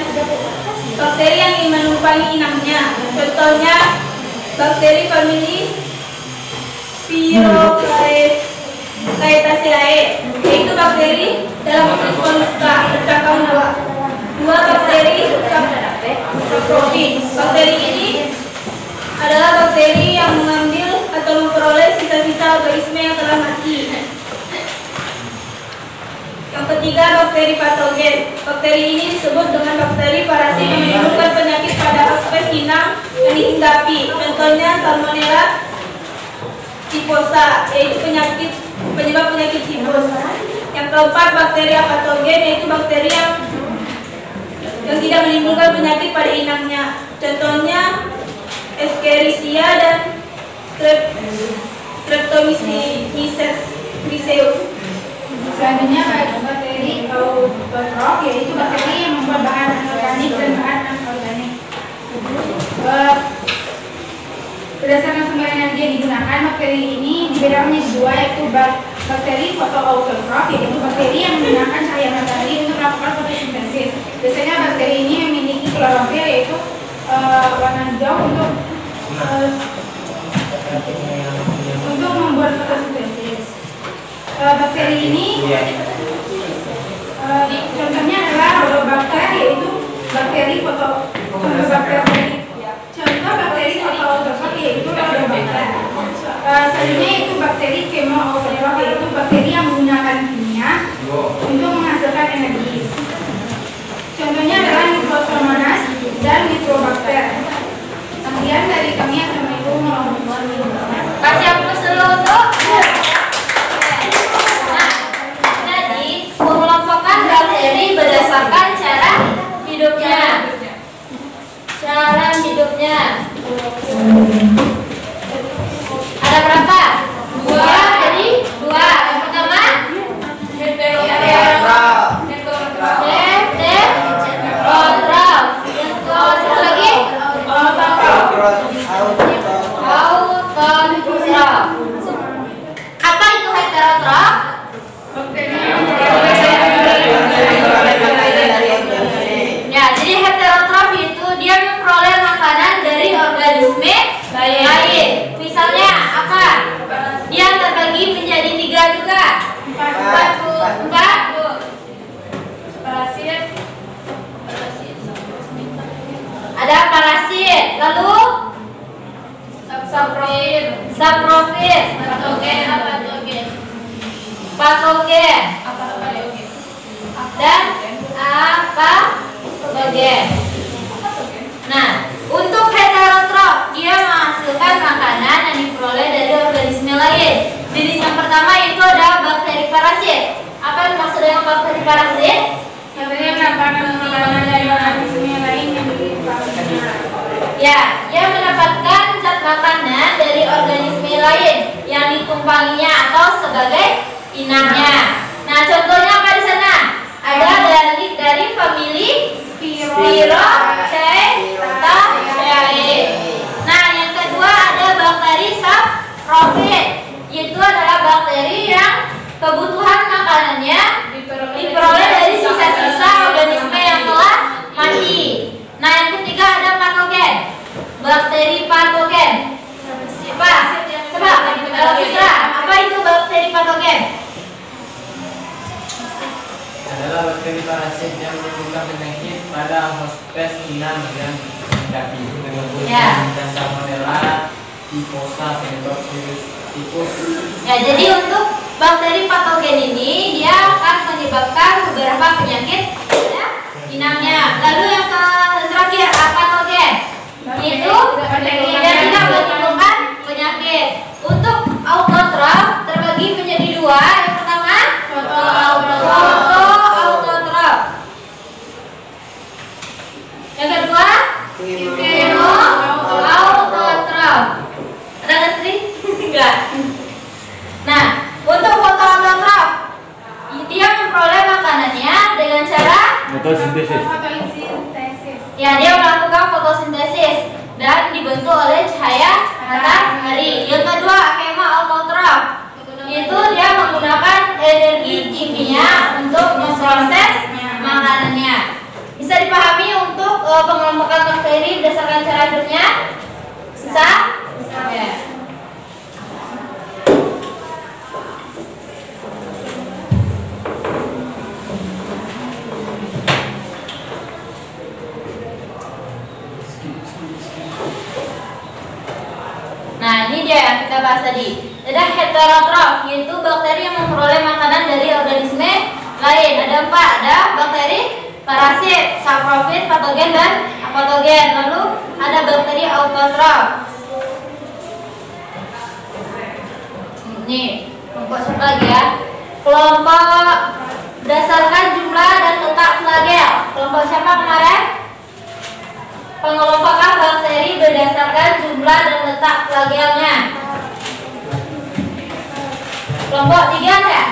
bakteri yang menumpangi inangnya. Contohnya bakteri famili Pyroclaetaceae, yaitu bakteri dalam usus Mollusca bercangkang dua bakteri saprofit. Bakteri ini adalah bakteri yang mengambil atau memperoleh sisa-sisa organisme yang telah mati. Yang ketiga, bakteri patogen. Bakteri ini disebut dengan bakteri parasit yang menimbulkan penyakit pada hospes inang yang dihinggapi. Contohnya Salmonella typhosa, yaitu penyebab penyakit tifus. Yang keempat, bakteri apatogen, yaitu bakteri yang tidak menimbulkan penyakit pada inangnya. Contohnya Escherichia dan Streptomyces. Selanjutnya bakteri autotrof, yaitu bakteri yang membuat bahan anorganik dan bahan anorganik. Berdasarkan sumber energi yang digunakan, bakteri ini dibedakan menjadi dua, yaitu bakteri fotoautotrof, yaitu bakteri yang menggunakan cahaya matahari untuk melakukan fotosintesis. Biasanya bakteri ini memiliki klorofil, yaitu warna hijau untuk membuat fotosintesis. Bakteri ini contohnya adalah Rhodobacter, yaitu bakteri fotoautotrof, yaitu Rhodobacter. Selanjutnya itu bakteri chemoautotrof, yaitu bakteri yang menggunakan kimia untuk menghasilkan energi. Contohnya adalah Nitrosomonas dan Nitrobacter. Kemudian dari kami Assalamualaikum warahmatullahi wabarakatuh. Kasih hapus dulu tuh. Nah, jadi pengelompokan bakteri berdasarkan cara hidupnya. Cara hidupnya. Ada berapa? Dua. Jadi dua. Yang pertama heterotrof. Yang satu lagi autotrof. Apa itu heterotrof? Ya, jadi heterotrof itu dia memperoleh makanan dari organisme lain. Misalnya apa? Dia terbagi menjadi 3 juga. 4. Parasit. Ada parasit, lalu saprofit, patogen, dan apatogen. Nah, untuk heterotrof dia menghasilkan makanan yang diperoleh dari organisme lain. Jenis yang pertama itu adalah bakteri parasit. Apa yang dimaksud dengan bakteri parasit? Bakteri yang mendapatkan makanan dari organisme lain yang Ya, dia mendapatkan zat makanan dari organisme lain yang ditumpanginya atau sebagai inangnya. Nah, contohnya apa di sana? Ada dari famili Pyroclaetaceae. Nah, yang kedua ada bakteri saprofit, yaitu adalah bakteri yang kebutuhan makanannya diperoleh adalah bakteri parasit yang menimbulkan penyakit pada hospes inang yang mendaki dengan dan salmonella typhosa penyebab virus tipus. Ya, jadi untuk bakteri patogen ini dia akan menyebabkan beberapa penyakit pada inangnya. Lalu yang terakhir apatogen itu dia tidak menimbulkan penyakit. Untuk autotrof terbagi menjadi dua. Yang pertama autotrof. Yang kedua autotrof. Ada ngerti? Enggak. Nah, untuk fotoautotrof dia memperoleh makanannya dengan cara fotosintesis. Ya, dia melakukan fotosintesis dan dibantu oleh cahaya matahari. Yang kedua, hemautotrof. Itu dia menggunakan energi kimia untuk memproses makanannya. Bisa dipahami untuk pengelompokan bakteri berdasarkan cara hidupnya? Bisa? Ya. Nah, ini dia yang kita bahas tadi. Ada heterotrof, yaitu bakteri yang memperoleh makanan dari organisme lain. Ada 4, ada bakteri parasit, saprofit, patogen, dan apatogen. Lalu ada bakteri autotrof. Ini kelompok satu lagi ya. Kelompok berdasarkan jumlah dan letak flagel. Kelompok siapa kemarin? Pengelompokan bakteri berdasarkan jumlah dan letak flagelnya. Kelompok 3 ya?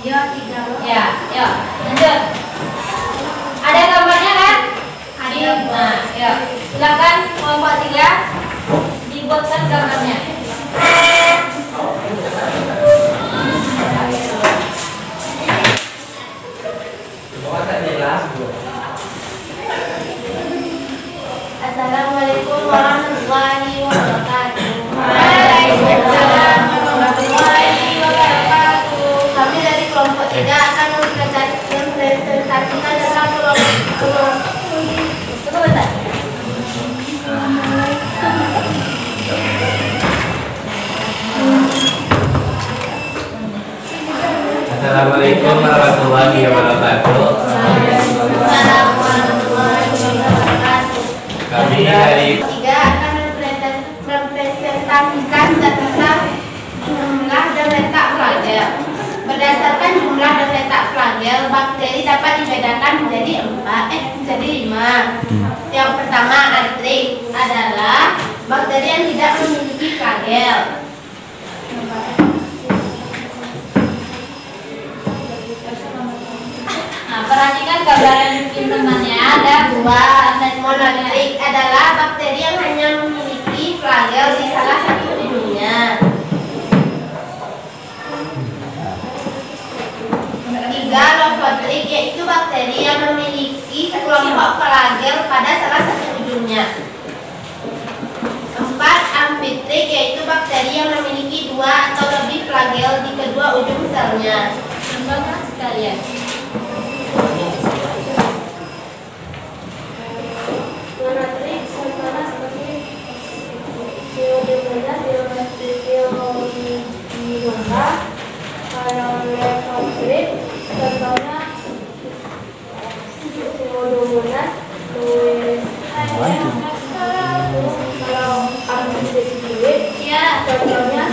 Iya, 3. Ya, yuk, lanjut. Ada gambarnya kan? Ada. Nah, yuk. Silakan kelompok 3 dibuatkan gambarnya. Assalamualaikum warahmatullahi wabarakatuh. Waalaikumsalam warahmatullahi wabarakatuh. Kami dari kelompok 3 akan mempresentasikan tentang kelompok. Tunggu bentar. Assalamualaikum warahmatullahi wabarakatuh. Kami dari 3 akan mempresentasikan tentang jumlah dan letak flagel. Berdasarkan jumlah dan letak flagel, bakteri dapat dibedakan menjadi 5. Yang pertama, antrik adalah bakteri yang tidak memiliki flagel. Nah, perhatikan gambaran temannya ada 2. Monotrik adalah bakteri yang hanya memiliki flagel di salah satu ujungnya. 3. Lofotrik yaitu bakteri yang memiliki sekelompok flagel pada salah satu ujungnya. 4. Amfitrik yaitu bakteri yang memiliki 2 atau lebih flagel di kedua ujung selnya. Contohnya sekalian. Monotrik contohnya seperti Pseudomonas, Pseudomonas. Kalau lefotrik contohnya Pseudomonas, kalau amfitrik ya contohnya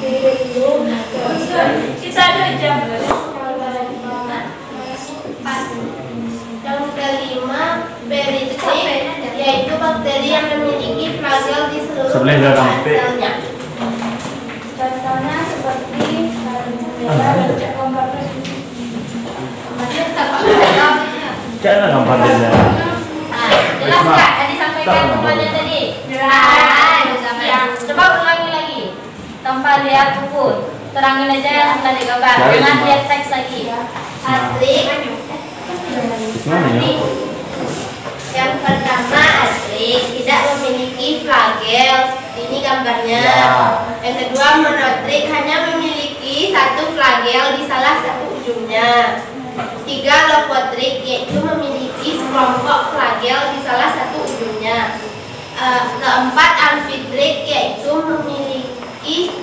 Pseudomonas. Kita ada jam. Yang kelima, peritrik yaitu bakteri yang memiliki flagel di seluruh selnya. Contohnya seperti Jangan gambarnya. Jelas nggak? Tadi sampaikan semuanya tadi. Jelas. Coba ulangi lagi. Tanpa lihat buku, terangin aja yang tadi gambar. Jangan lihat teks lagi. Astrik. Yang pertama, astrik tidak memiliki flagel. Ini gambarnya. Yang kedua, monotrik hanya memiliki 1 flagel di salah satu ujungnya. 3. Ketiga, leukotriek, yaitu memiliki sekelompok flagel di salah satu ujungnya. Keempat, amfitriek, yaitu memiliki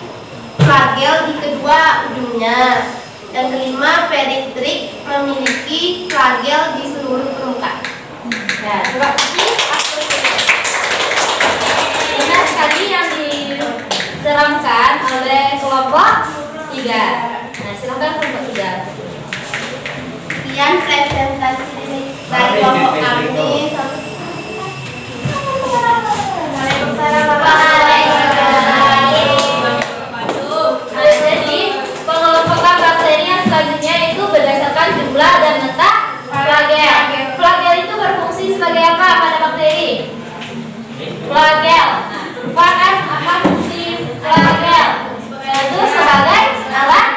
flagel di kedua ujungnya. Dan kelima, peritriek, memiliki flagel di seluruh permukaan. Nah, terima kasih. Benar sekali yang diterangkan oleh kelompok 3. Nah, silakan kelompok 3. Sekian presentasi dari kelompok kami. Jadi pengelompokan bakteri yang selanjutnya itu berdasarkan jumlah dan letak flagel. Flagel itu berfungsi sebagai apa pada bakteri? Flagel. Lupakan apa fungsi flagel? Yaitu sebagai alat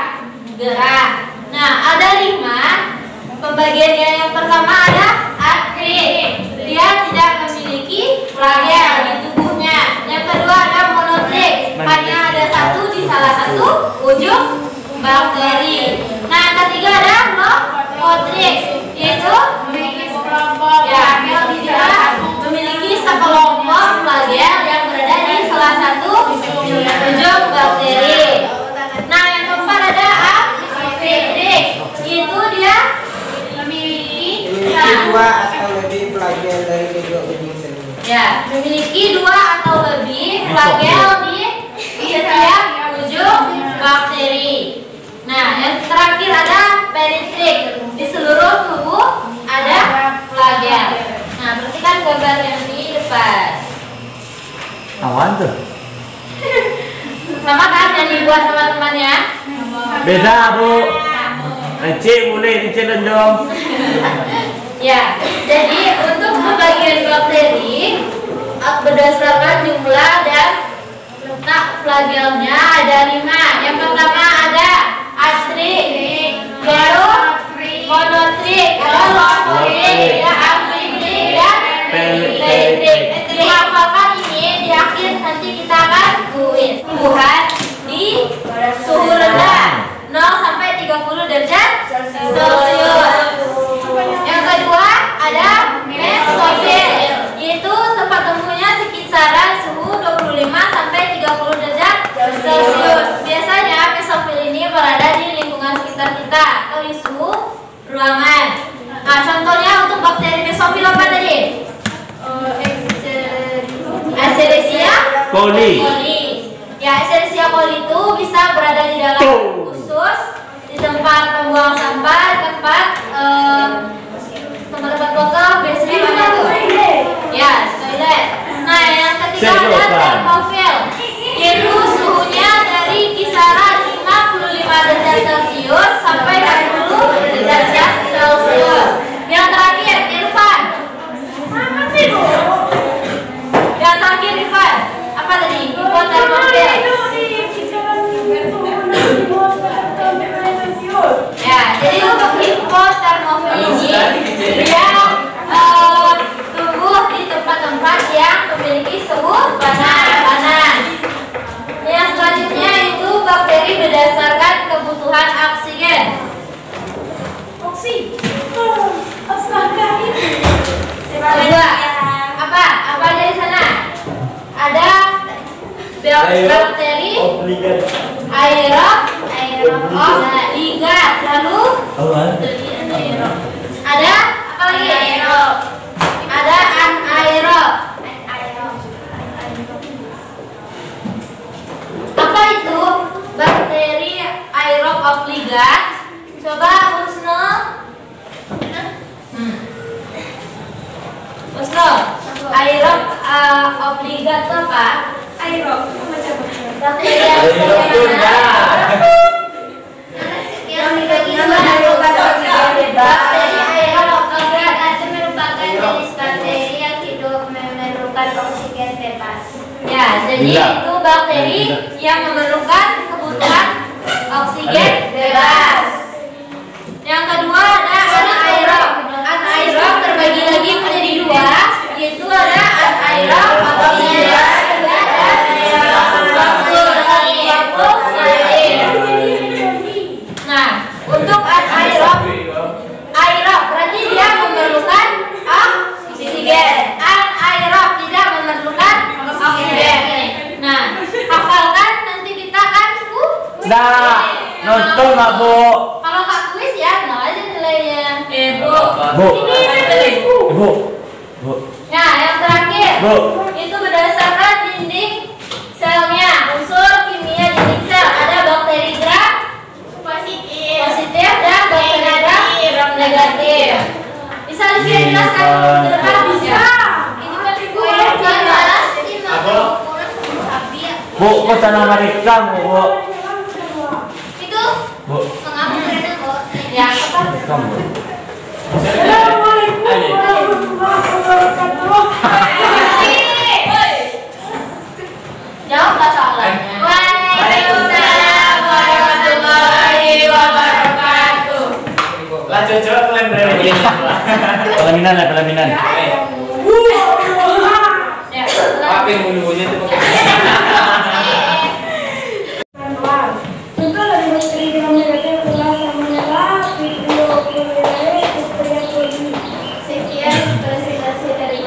gerak. Nah, ada 5 pembagiannya. Yang pertama ada atriek. Dia tidak memiliki flagel di tubuhnya. Yang kedua ada monotriek. Hanya ada satu di salah satu ujung bakteri. Nah, yang ketiga ada leukotriek, yaitu memiliki sekelompok flagel yang berada di salah satu ujung bakteri. Nah, yang keempat ada amfitriek, yaitu dia memiliki dua atau lebih flagel dari kedua ujung seni. Ya, memiliki 2 atau lebih flagel di setiap ujung bakteri. Nah, yang terakhir ada peritriek. Di seluruh tubuh ada flagel. Nah, perhatikan gambar yang di depan. Awan tuh. Sama kan yang dibuat sama temannya? Beda, Bu. Encik boleh di-challenge dong. Ya, jadi untuk pembagian bakteri berdasarkan jumlah dan letak flagelnya ada 5. Yang pertama ada atriek, baru monotriek, ada leukotriek, ada amfitriek, dan peritriek. Dihafalkan ini di akhir nanti kita akan kuis. Tumbuhan di suhu rendah 0 sampai 30 derajat Celcius. Yang kedua ada mesofil, yaitu tempat temunya sekitaran suhu 25 sampai 30 derajat Celcius. Biasanya mesofil ini berada di lingkungan sekitar kita atau di suhu ruangan. Nah, contohnya untuk bakteri mesofil apa tadi? Escherichia coli. Ya, Escherichia coli itu bisa berada di dalam usus, di tempat pembuang sampah, tempat kotor, biasanya mana tuh? Ya, toilet. Nah, yang ketiga ada thermofil, yaitu suhunya dari kisaran 55 derajat Celcius sampai 60 derajat Celcius. Yang terakhir, Irfan. Yang terakhir, Irfan. Apa tadi? Thermofil. Ya, jadi untuk hipotermofil ini dia tumbuh di tempat-tempat yang memiliki suhu panas. Yang selanjutnya itu bakteri berdasarkan kebutuhan oksigen. Kedua, apa dari sana? Ada bakteri aerob, obligat, lalu ada apa lagi? Aerob. Ada anaerob. Apa itu bakteri aerob obligat? Coba Husno. Husno, aerob obligat itu apa? Aerob bakteri yang bakteri aerob obligat itu merupakan jenis bakteri yang hidup memerlukan oksigen bebas. Ya, jadi itu bakteri yang memerlukan kebutuhan oksigen bebas. Yang kedua ada anaerob. Anaerob terbagi lagi menjadi 2, yaitu ada anaerob oksigen dan anaerob air. Nah, untuk anaerob Bu. Ini. Bu. Bu. Nah, yang terakhir. Bu. Itu berdasarkan dinding selnya. Unsur kimia dinding sel ada bakteri gram positif dan bakteri gram negatif. Bisa dijelaskan terdekat bisa. Ini kan Bu, kok tanaman rekam, Bu? itu Bu. mengapa karena ya apa? Rekam, Bu. Jawablah soalnya. Waalaikumsalam warahmatullahi wabarakatuh. Lanjut jawab kalian berani. Pelaminan lah, pelaminan. Ya, Apa yang bulu-bulunya itu pakai? sekian presentasi dari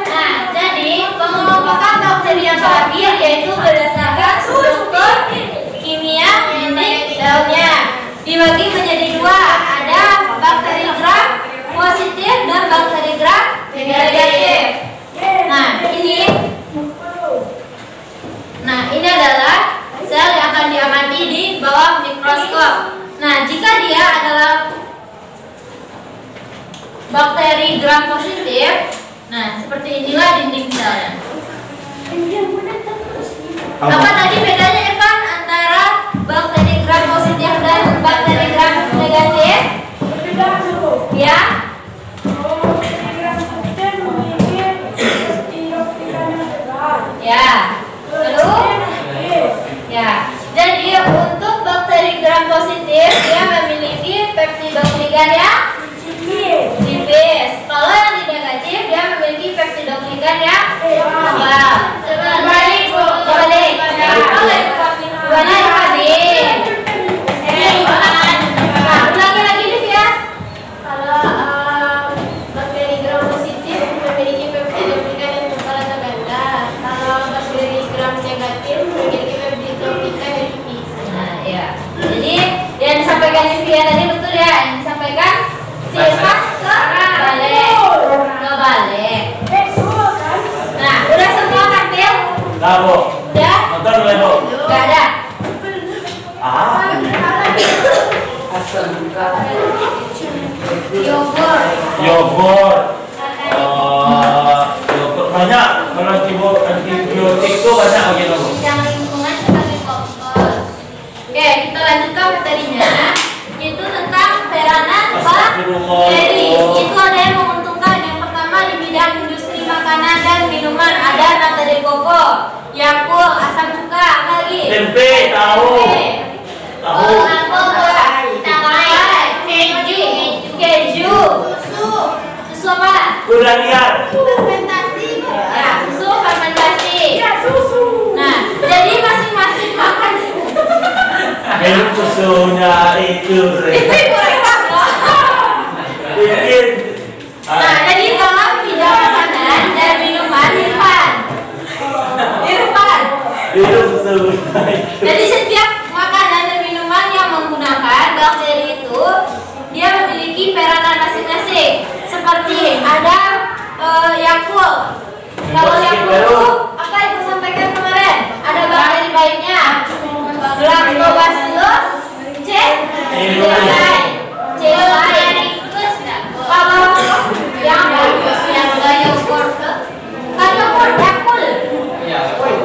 Nah, jadi pengelompokan bakteri yang terakhir yaitu berdasarkan struktur kimia dinding selnya. Dibagi menjadi dua, ada bakteri gram positif dan bakteri gram negatif. Nah, ini adalah sel yang akan diamati di bawah mikroskop. Nah, jika dia adalah bakteri gram positif, nah seperti inilah dinding selnya. Apa tadi bedanya Evan antara bakteri gram positif dan bakteri gram negatif? Ya. Ya. Lalu? Ya. Jadi untuk bakteri gram positif dia memiliki peptidoglikan yang tipis. Kalau yang negatif dia memiliki peptidoglikan yang tebal. Terbalik. Gimana ya Fadil? Ulangi lagi nih ya. Kalau bakteri gram positif memiliki peptidoglikan yang tebal atau ganda. Kalau bakteri gram negatif memiliki peptidoglikan yang tipis. Nah ya. Jadi yang disampaikan Livia tadi betul ya. Yang disampaikan si Irfan kebalik. Nah, udah semua kan, Bil? Nah, Bu. Udah? Nonton boleh, Bu? Gak ada. Yogurt. Yogurt. Yogurt banyak. Kalau antibiotik itu banyak begitu, Bu. Yang lingkungan sebagai kompos. Oke, kita lanjutkan materinya. Itu tentang peranan bakteri. Itu ada yang menguntungkan. Yang pertama di bidang industri makanan dan minuman ada nata de coco, Yakult, asam cuka, apa lagi? Tempe, tahu. Tahu. Keju, susu apa? Kuda liar. Ya, susu fermentasi. Nah, jadi masing-masing makan. Ini susunya itu. Itu ibu Irfan loh. Bikin. Nah, jadi dalam bidang makanan dan minuman Irfan. Itu susu. Jadi setiap makanan dan minuman yang menggunakan bakteri itu dia memiliki peranan masing-masing. Seperti ada Yakult. Kalau Yakult itu apa yang saya sampaikan kemarin? Ada bakteri baiknya. Lactobacillus cereus. Kalau yang bagus yang Yakult kan Yakult.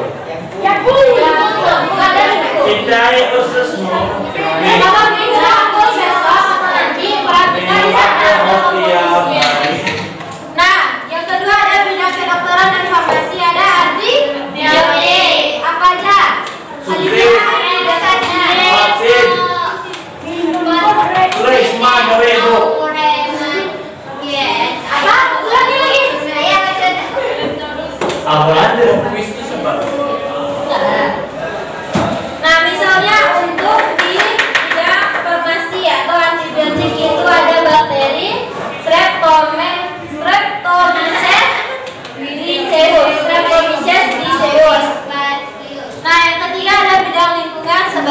Kita itu semua. Kalau bisa aku nanti perhatikan di sana ada komposisinya. Nah, yang kedua ada bidang kedokteran dan farmasi ada antibiotik. Apa aja? Vaksin. Risma gawe, Bu. Apa? Ulangi lagi. Apa ada? Kuis itu sebab. Nah, misalnya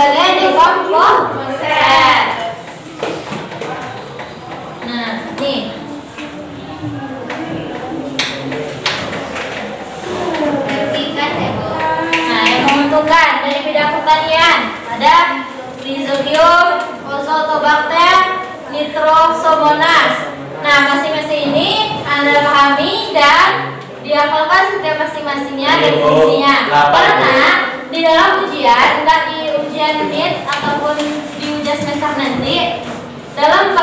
sebagai dekomposer. Nah, nih. Nah, yang menguntungkan dari bidang pertanian ada Rhizobium, Azotobacter, Nitrosomonas. Nah, masing-masing ini Anda pahami dan dihafalkan setiap masing-masingnya dan fungsinya. Karena di dalam ujian, entah di ujian unit ataupun di ujian semester nanti, dalam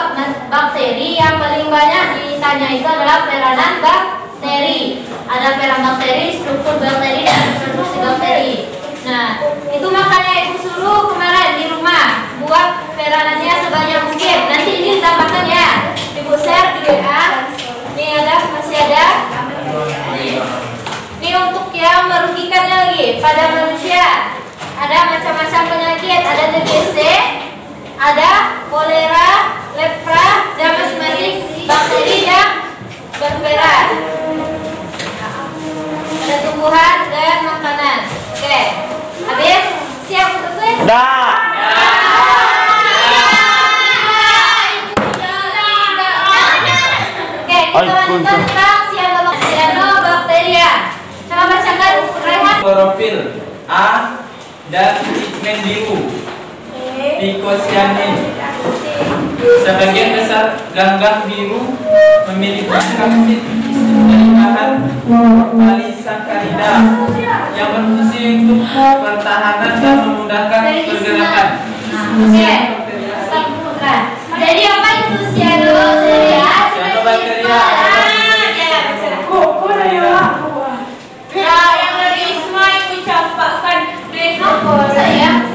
bakteri yang paling banyak ditanya itu adalah peranan bakteri. Ada peran bakteri, struktur bakteri, dan reproduksi bakteri. Nah, itu makanya ibu suruh kemarin di rumah buat peranannya sebanyak mungkin. Nanti ini ditambahkan ya. Ibu share di WA. Ini ada, masih ada. Ini untuk yang merugikannya lagi pada manusia. Ada macam-macam penyakit, ada TBC, ada kolera, lepra, dan masing-masing bakteri yang berperan. Ada tumbuhan dan makanan. Oke, habis siap untuk tes? Dah. Oke, kita lanjutkan tentang cyanobacteria. Coba bacakan Rehan. Klorofil A dan pigmen biru Phycocyanin. Sebagian besar ganggang biru memiliki kapsid dari bahan polisakarida yang berfungsi untuk pertahanan dan memudahkan pergerakan. Oke, jadi apa itu cyanobacteria? Cyanobacteria Ya, yang dari Isma ibu campakkan Apa saya? Nah,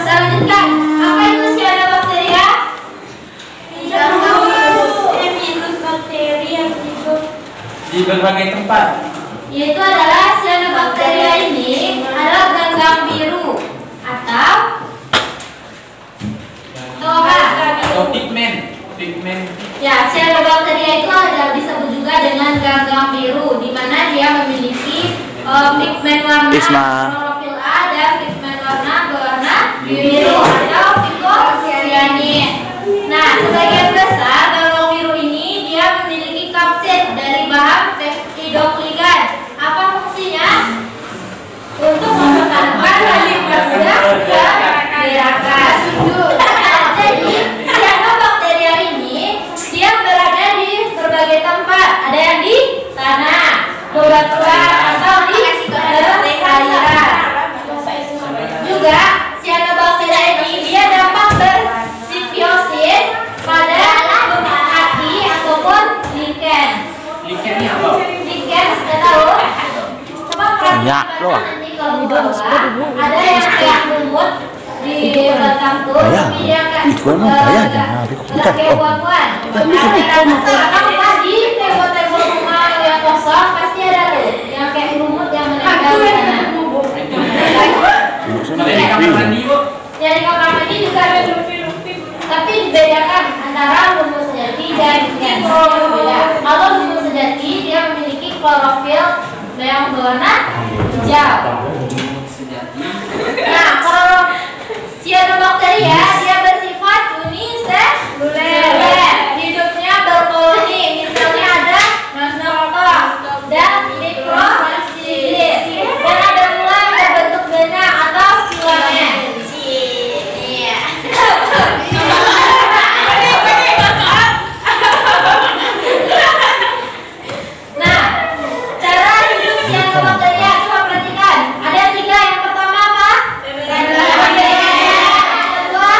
selanjutnya apa itu cyanobacteria? virus bakteri yang hidup di berbagai tempat. Yaitu adalah cyanobacteria ini adalah ganggang biru atau apa? Atau pigmen. Ya, cyanobacteria itu ada disebut juga dengan ganggang biru, di mana dia memiliki pigmen warna klorofil A dan pigmen berwarna biru atau phycocyanin. Nah, sebagian besar ganggang biru ini dia memiliki kapsid dari bahan peptidoglikan. Apa fungsinya? Untuk mempertahankan gerakan. Jadi cyanobacteria ini dia berada di berbagai tempat. Ada yang di tanah, bebatuan, atau di perairan. Juga cyanobacteria ini dia dapat bersimbiosis pada hati ataupun lichen. Lichennya apa? Lichen, sudah tahu? Coba perhatikan nanti kalau di bawah ada yang kayak lumut di belakang tuh, tapi dia kayak kayak buah-buahan. Apa di tembok-tembok rumah yang kosong pasti ada tuh yang kayak lumut yang menempel di sana. Kalau di kamar mandi, Bu. Ya, di kamar mandi juga ada tapi dibedakan antara lumut sejati dan yang berbeda. Kalau lumut sejati dia memiliki klorofil yang berwarna hijau. Nah, kalau cyanobacteria dia bersifat uniseluler. Hidupnya berkoloni, misalnya ada Nostophilus dan Microcystis, dan ada pula yang berbentuk benang atau filamen. Nah, cara hidup cyanobacteria coba perhatikan. Ada 3. Yang pertama apa? Yang kedua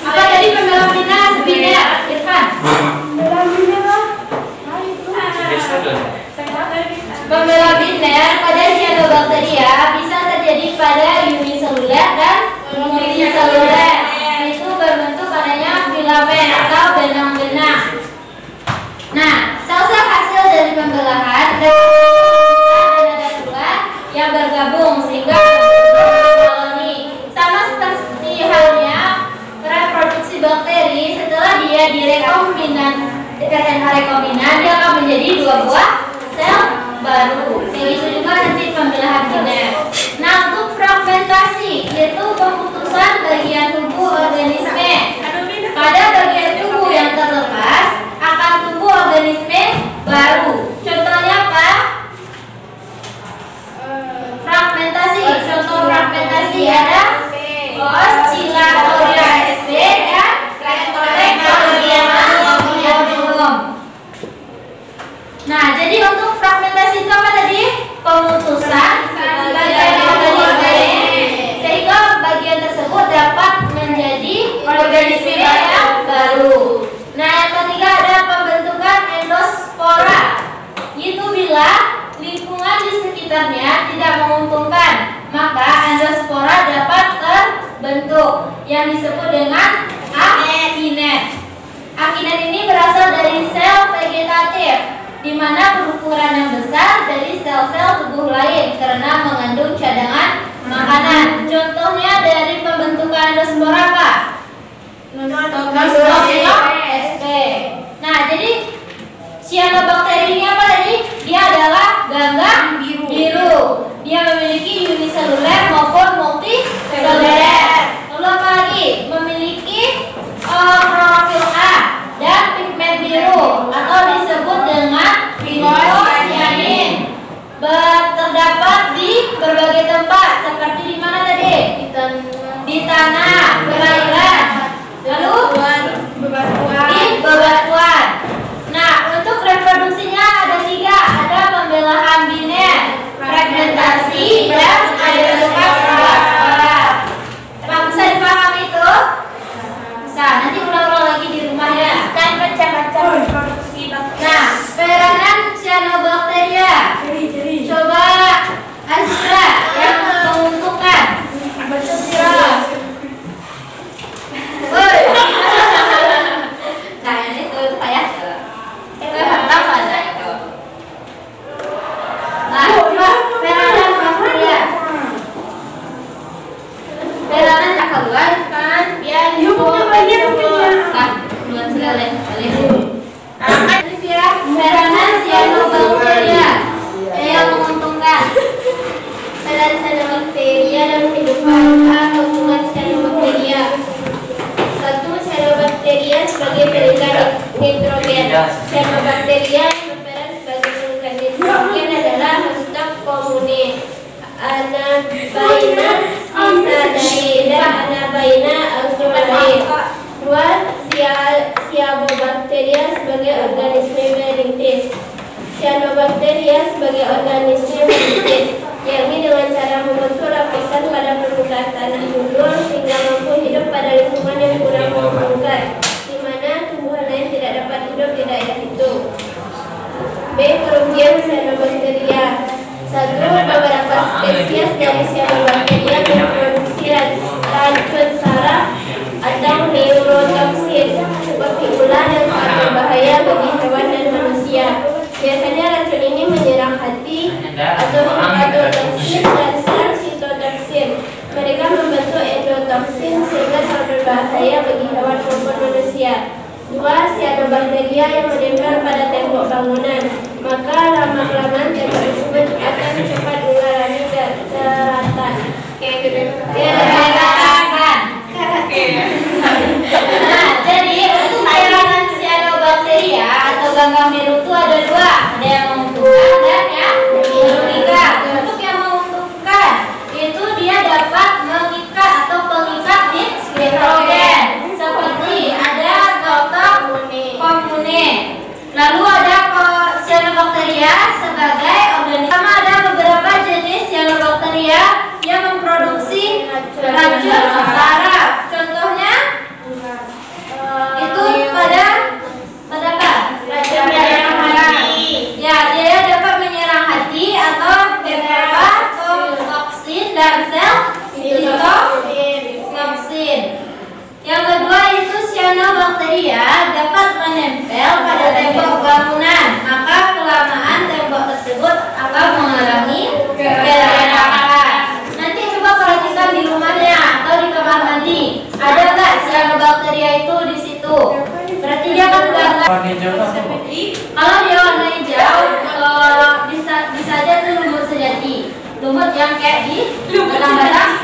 Apa tadi pembela bina sebenarnya Irfan? Pembela biner pada cyanobacteria bisa terjadi pada uniseluler dan multiseluler. Itu berbentuk adanya filamen atau benang-benang. Nah, sel-sel hasil dari pembelahan dan ada dua yang bergabung sehingga membentuk koloni. Sama seperti halnya reproduksi bakteri, setelah dia direkombinan DNA rekombinan, dia akan menjadi dua buah sel baru. Begitu juga nanti pembelahan biner. Nah, untuk fragmentasi yaitu pemutusan bagian tubuh organisme. Pada bagian tubuh yang terlepas akan tumbuh organisme baru. Contohnya apa? Fragmentasi. Contoh fragmentasi ada Oscillatoria sp dan Rectordiana obliquum. Nah, jadi untuk fragmentasi itu apa tadi? Pemutusan bagian organisme sehingga bagian tersebut dapat menjadi organisme yang baru. Nah, yang ketiga ada pembentukan endospora. Itu bila lingkungan di sekitarnya tidak menguntungkan, maka endospora dapat terbentuk yang disebut dengan akinet. Akinet ini berasal dari sel vegetatif, di mana berukuran yang besar dari sel-sel tubuh lain karena mengandung cadangan makanan. Contohnya dari pembentukan endospora apa? sp. Nah, jadi cyanobacteria ini apa tadi? Dia adalah ganggang biru. Dia memiliki uniseluler maupun multiseluler. Lalu apa lagi? Memiliki klorofil A dan pigmen biru atau disebut dengan phycocyanin. Terdapat di berbagai tempat seperti di mana tadi? Di tanah, perairan, lalu di bebatuan. Nah, untuk reproduksinya ada 3, ada pembelahan biner, fragmentasi, dan pembentukan endospora. Bisa dipahami itu? Bisa. Nanti ulang-ulang lagi di rumah ya. Kan baca-baca reproduksi bakteri. Nah, peranan cyanobacteria. Coba Azra yang menguntungkan. Woi. Nah, ini tuh saya. Tahu ada itu. Nah, coba peranan bakteria. Peranan keluar kan dia kan bulan sekali. Peranan cyanobacteria yang menguntungkan. Peran cyanobacteria dalam kehidupan hubungan cyanobacteria. 1. Cyanobacteria sebagai pengikat nitrogen. Cyanobacteria yang berperan sebagai pengikat nitrogen adalah hostok komune. Anabaina sisadae dan Anabaina australae. 2. Cyanobacteria sebagai organisme merintis. Cyanobacteria sebagai organisme merintis, yakni dengan cara membentuk lapisan pada permukaan tanah gundul sehingga mampu hidup pada lingkungan yang kurang menguntungkan, di mana tumbuhan lain tidak dapat hidup di daerah itu. B. Kerugian cyanobacteria. 1. Beberapa spesies dari cyanobacteria memproduksi racun saraf atau neurotoksin seperti ular yang sangat berbahaya bagi hewan dan manusia. Biasanya racun ini menyerang hati atau hepatotoksin dan sel sitotoksin. Mereka membentuk endotoksin sehingga sangat berbahaya bagi hewan maupun manusia. 2. Cyanobacteria yang menempel pada tembok bangunan. Maka lama-kelamaan tembok tersebut akan cepat mengalami daratan. Nah, jadi untuk peranan cyanobacteria atau ganggang biru itu ada 2, ada yang menguntungkan dan yang merugikan. Untuk yang menguntungkan itu dia dapat mengikat atau pengikat nitrogen seperti ada gautam komune. Lalu ada cyanobacteria sebagai organisme. Ada beberapa jenis cyanobacteria yang memproduksi Kalau dia warna hijau, bisa aja tuh lumut sejati. Lumut yang kayak di batang-batang.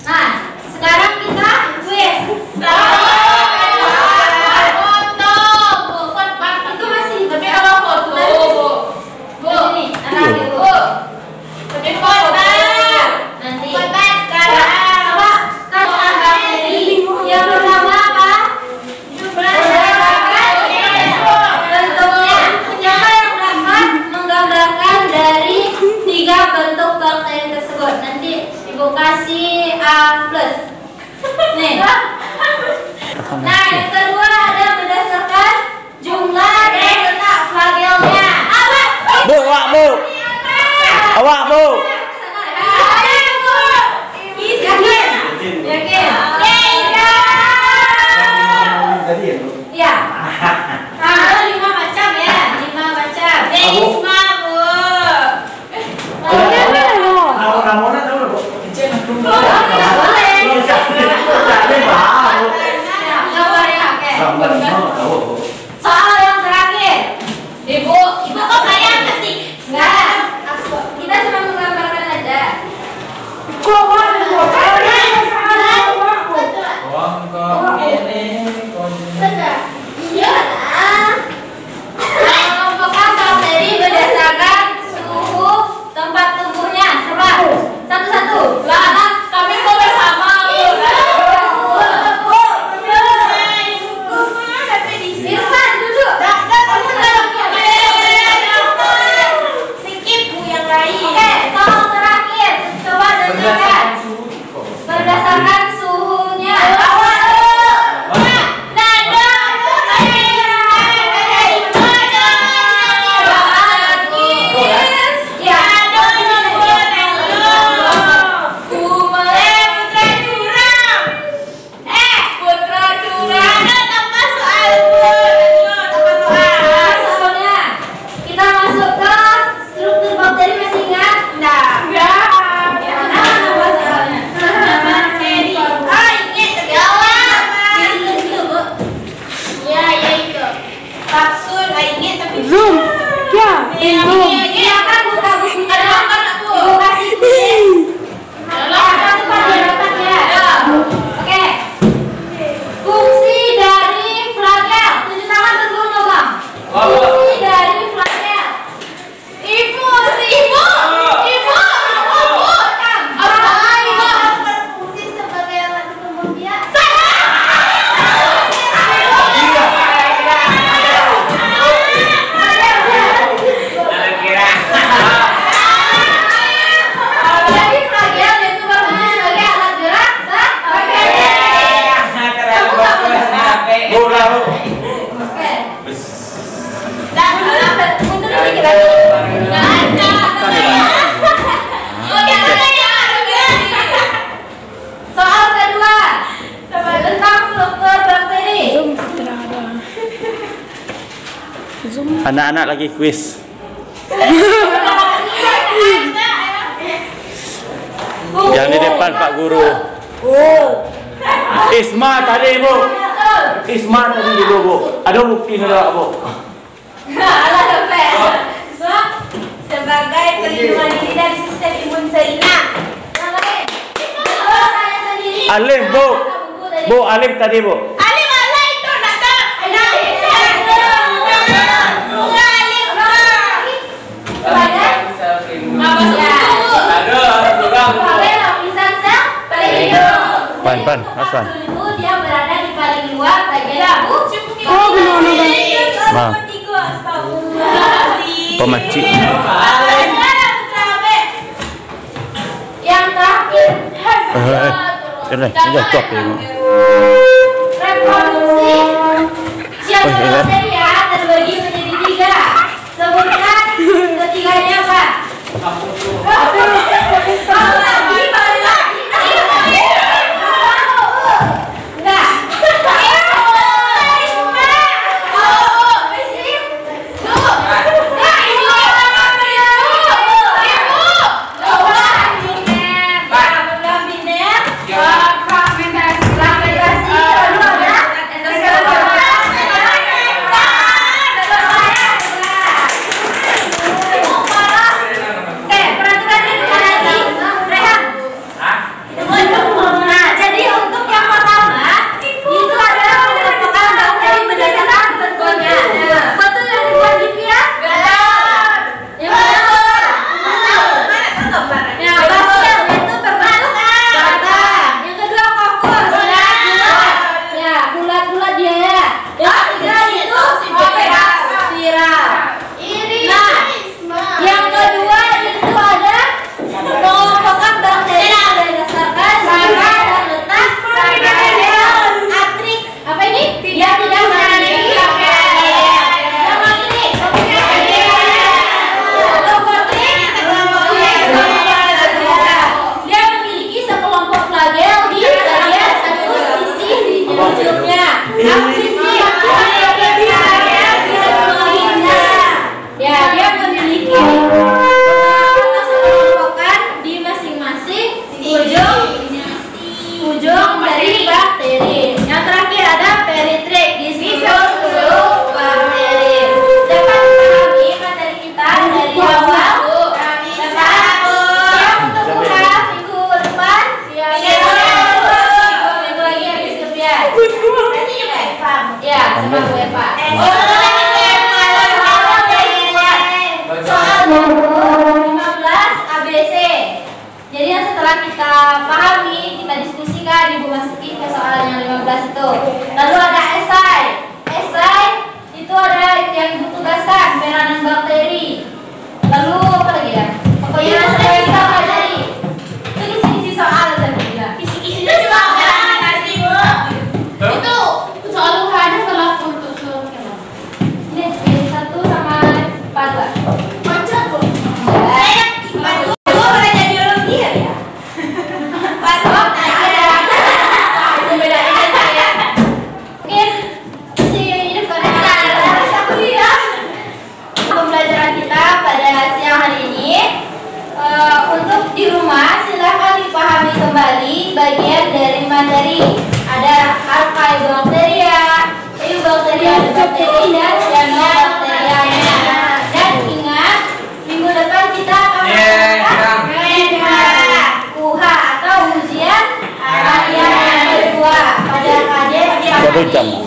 Nah, sekarang kita quiz. Itu masih tapi kalau foto. Bu, ini anak ibu. Nanti. Sekarang bakteri. Yang pertama apa? Bentuknya. Siapa yang dapat menggambarkan dari 3 bentuk bakteri tersebut? Nanti ibu kasih A+. Nih. Nah, yang kedua ada berdasarkan jumlah dan letak flagelnya. Bu, awak bu. Awak bu. Yakin? Ya. Ada 5 macam ya, 5 macam. Isma, Bu. Nama-nama tahu bu. Tidak boleh. Nggak boleh pakai. Soal yang terakhir. Ibu kok kayak apa sih? Enggak. Kita cuma menggambarkan aja. Iya. Mengelompokkan bakteri berdasarkan suhu tempat tumbuhnya. Coba satu-satu. Kami kok bersama. Irfan duduk. Sikit Bu yang lain. Oke, soal terakhir. Coba dengarkan. Berdasarkan suhunya. Soalnya kita masuk ke struktur bakteri masih ingat? Kapsul lainnya tapi Zoom. Ya. Silakan buka bukunya. Ibu kasih kuis. Satu dapat ya. Oke. Fungsi dari flagel. Tunjuk tangan berbunyi bang. Fungsi dari flagel. Ibu. Berfungsi sebagai alat tumbuh biasa. Jadi flagel itu berfungsi sebagai alat gerak bakteri. Bu, lah bu. Oke. Mundur sedikit lagi. Soal kedua tentang struktur bakteri. Anak-anak lagi kuis. Yang di depan Pak Guru. Isma tadi bu. Isma tadi dulu bu. Ada bukti nggak bu? Alah sampai. Sebagai perlindungan diri dari sistem imun seimbang. Yang lain. Oh, saya sendiri. Alif bu. Bu Alif tadi bu. Alif Allah itu datang. Sebagai lapisan sel paling hijau. Pan, Aswan. Itu dia berada di paling luar bagian tubuh. Ma. Pemancing. Yang terakhir. Ini jatuh ya. Reproduksi. Siapa bakteri ya terbagi menjadi 3. Sebutkan ketiganya apa? Enggak. Itu. Lalu ada esai. Esai itu ada yang ditugaskan peranan bakteri. Lalu apa lagi ya? Pokoknya saya bisa pelajari. Itu kisi-kisi soal saya bilang. Kisi-kisi itu soal nanti Bu. Itu soal ada kelas untuk seluruhnya. Ini 1 sama 4. Kocok Bu. Saya Pak Bu belajar biologi ya? Pak Bu itu bedain saya. Mungkin si ini pada satu dia. Pembelajaran kita pada siang hari ini untuk di rumah silahkan dipahami kembali bagian dari materi. Ada Archaeobacteria, Eubacteria, bakteri dan Cyanobacterianya. Dan ingat minggu depan kita akan melakukan UH atau ujian harian yang kedua pada KD 4 ini.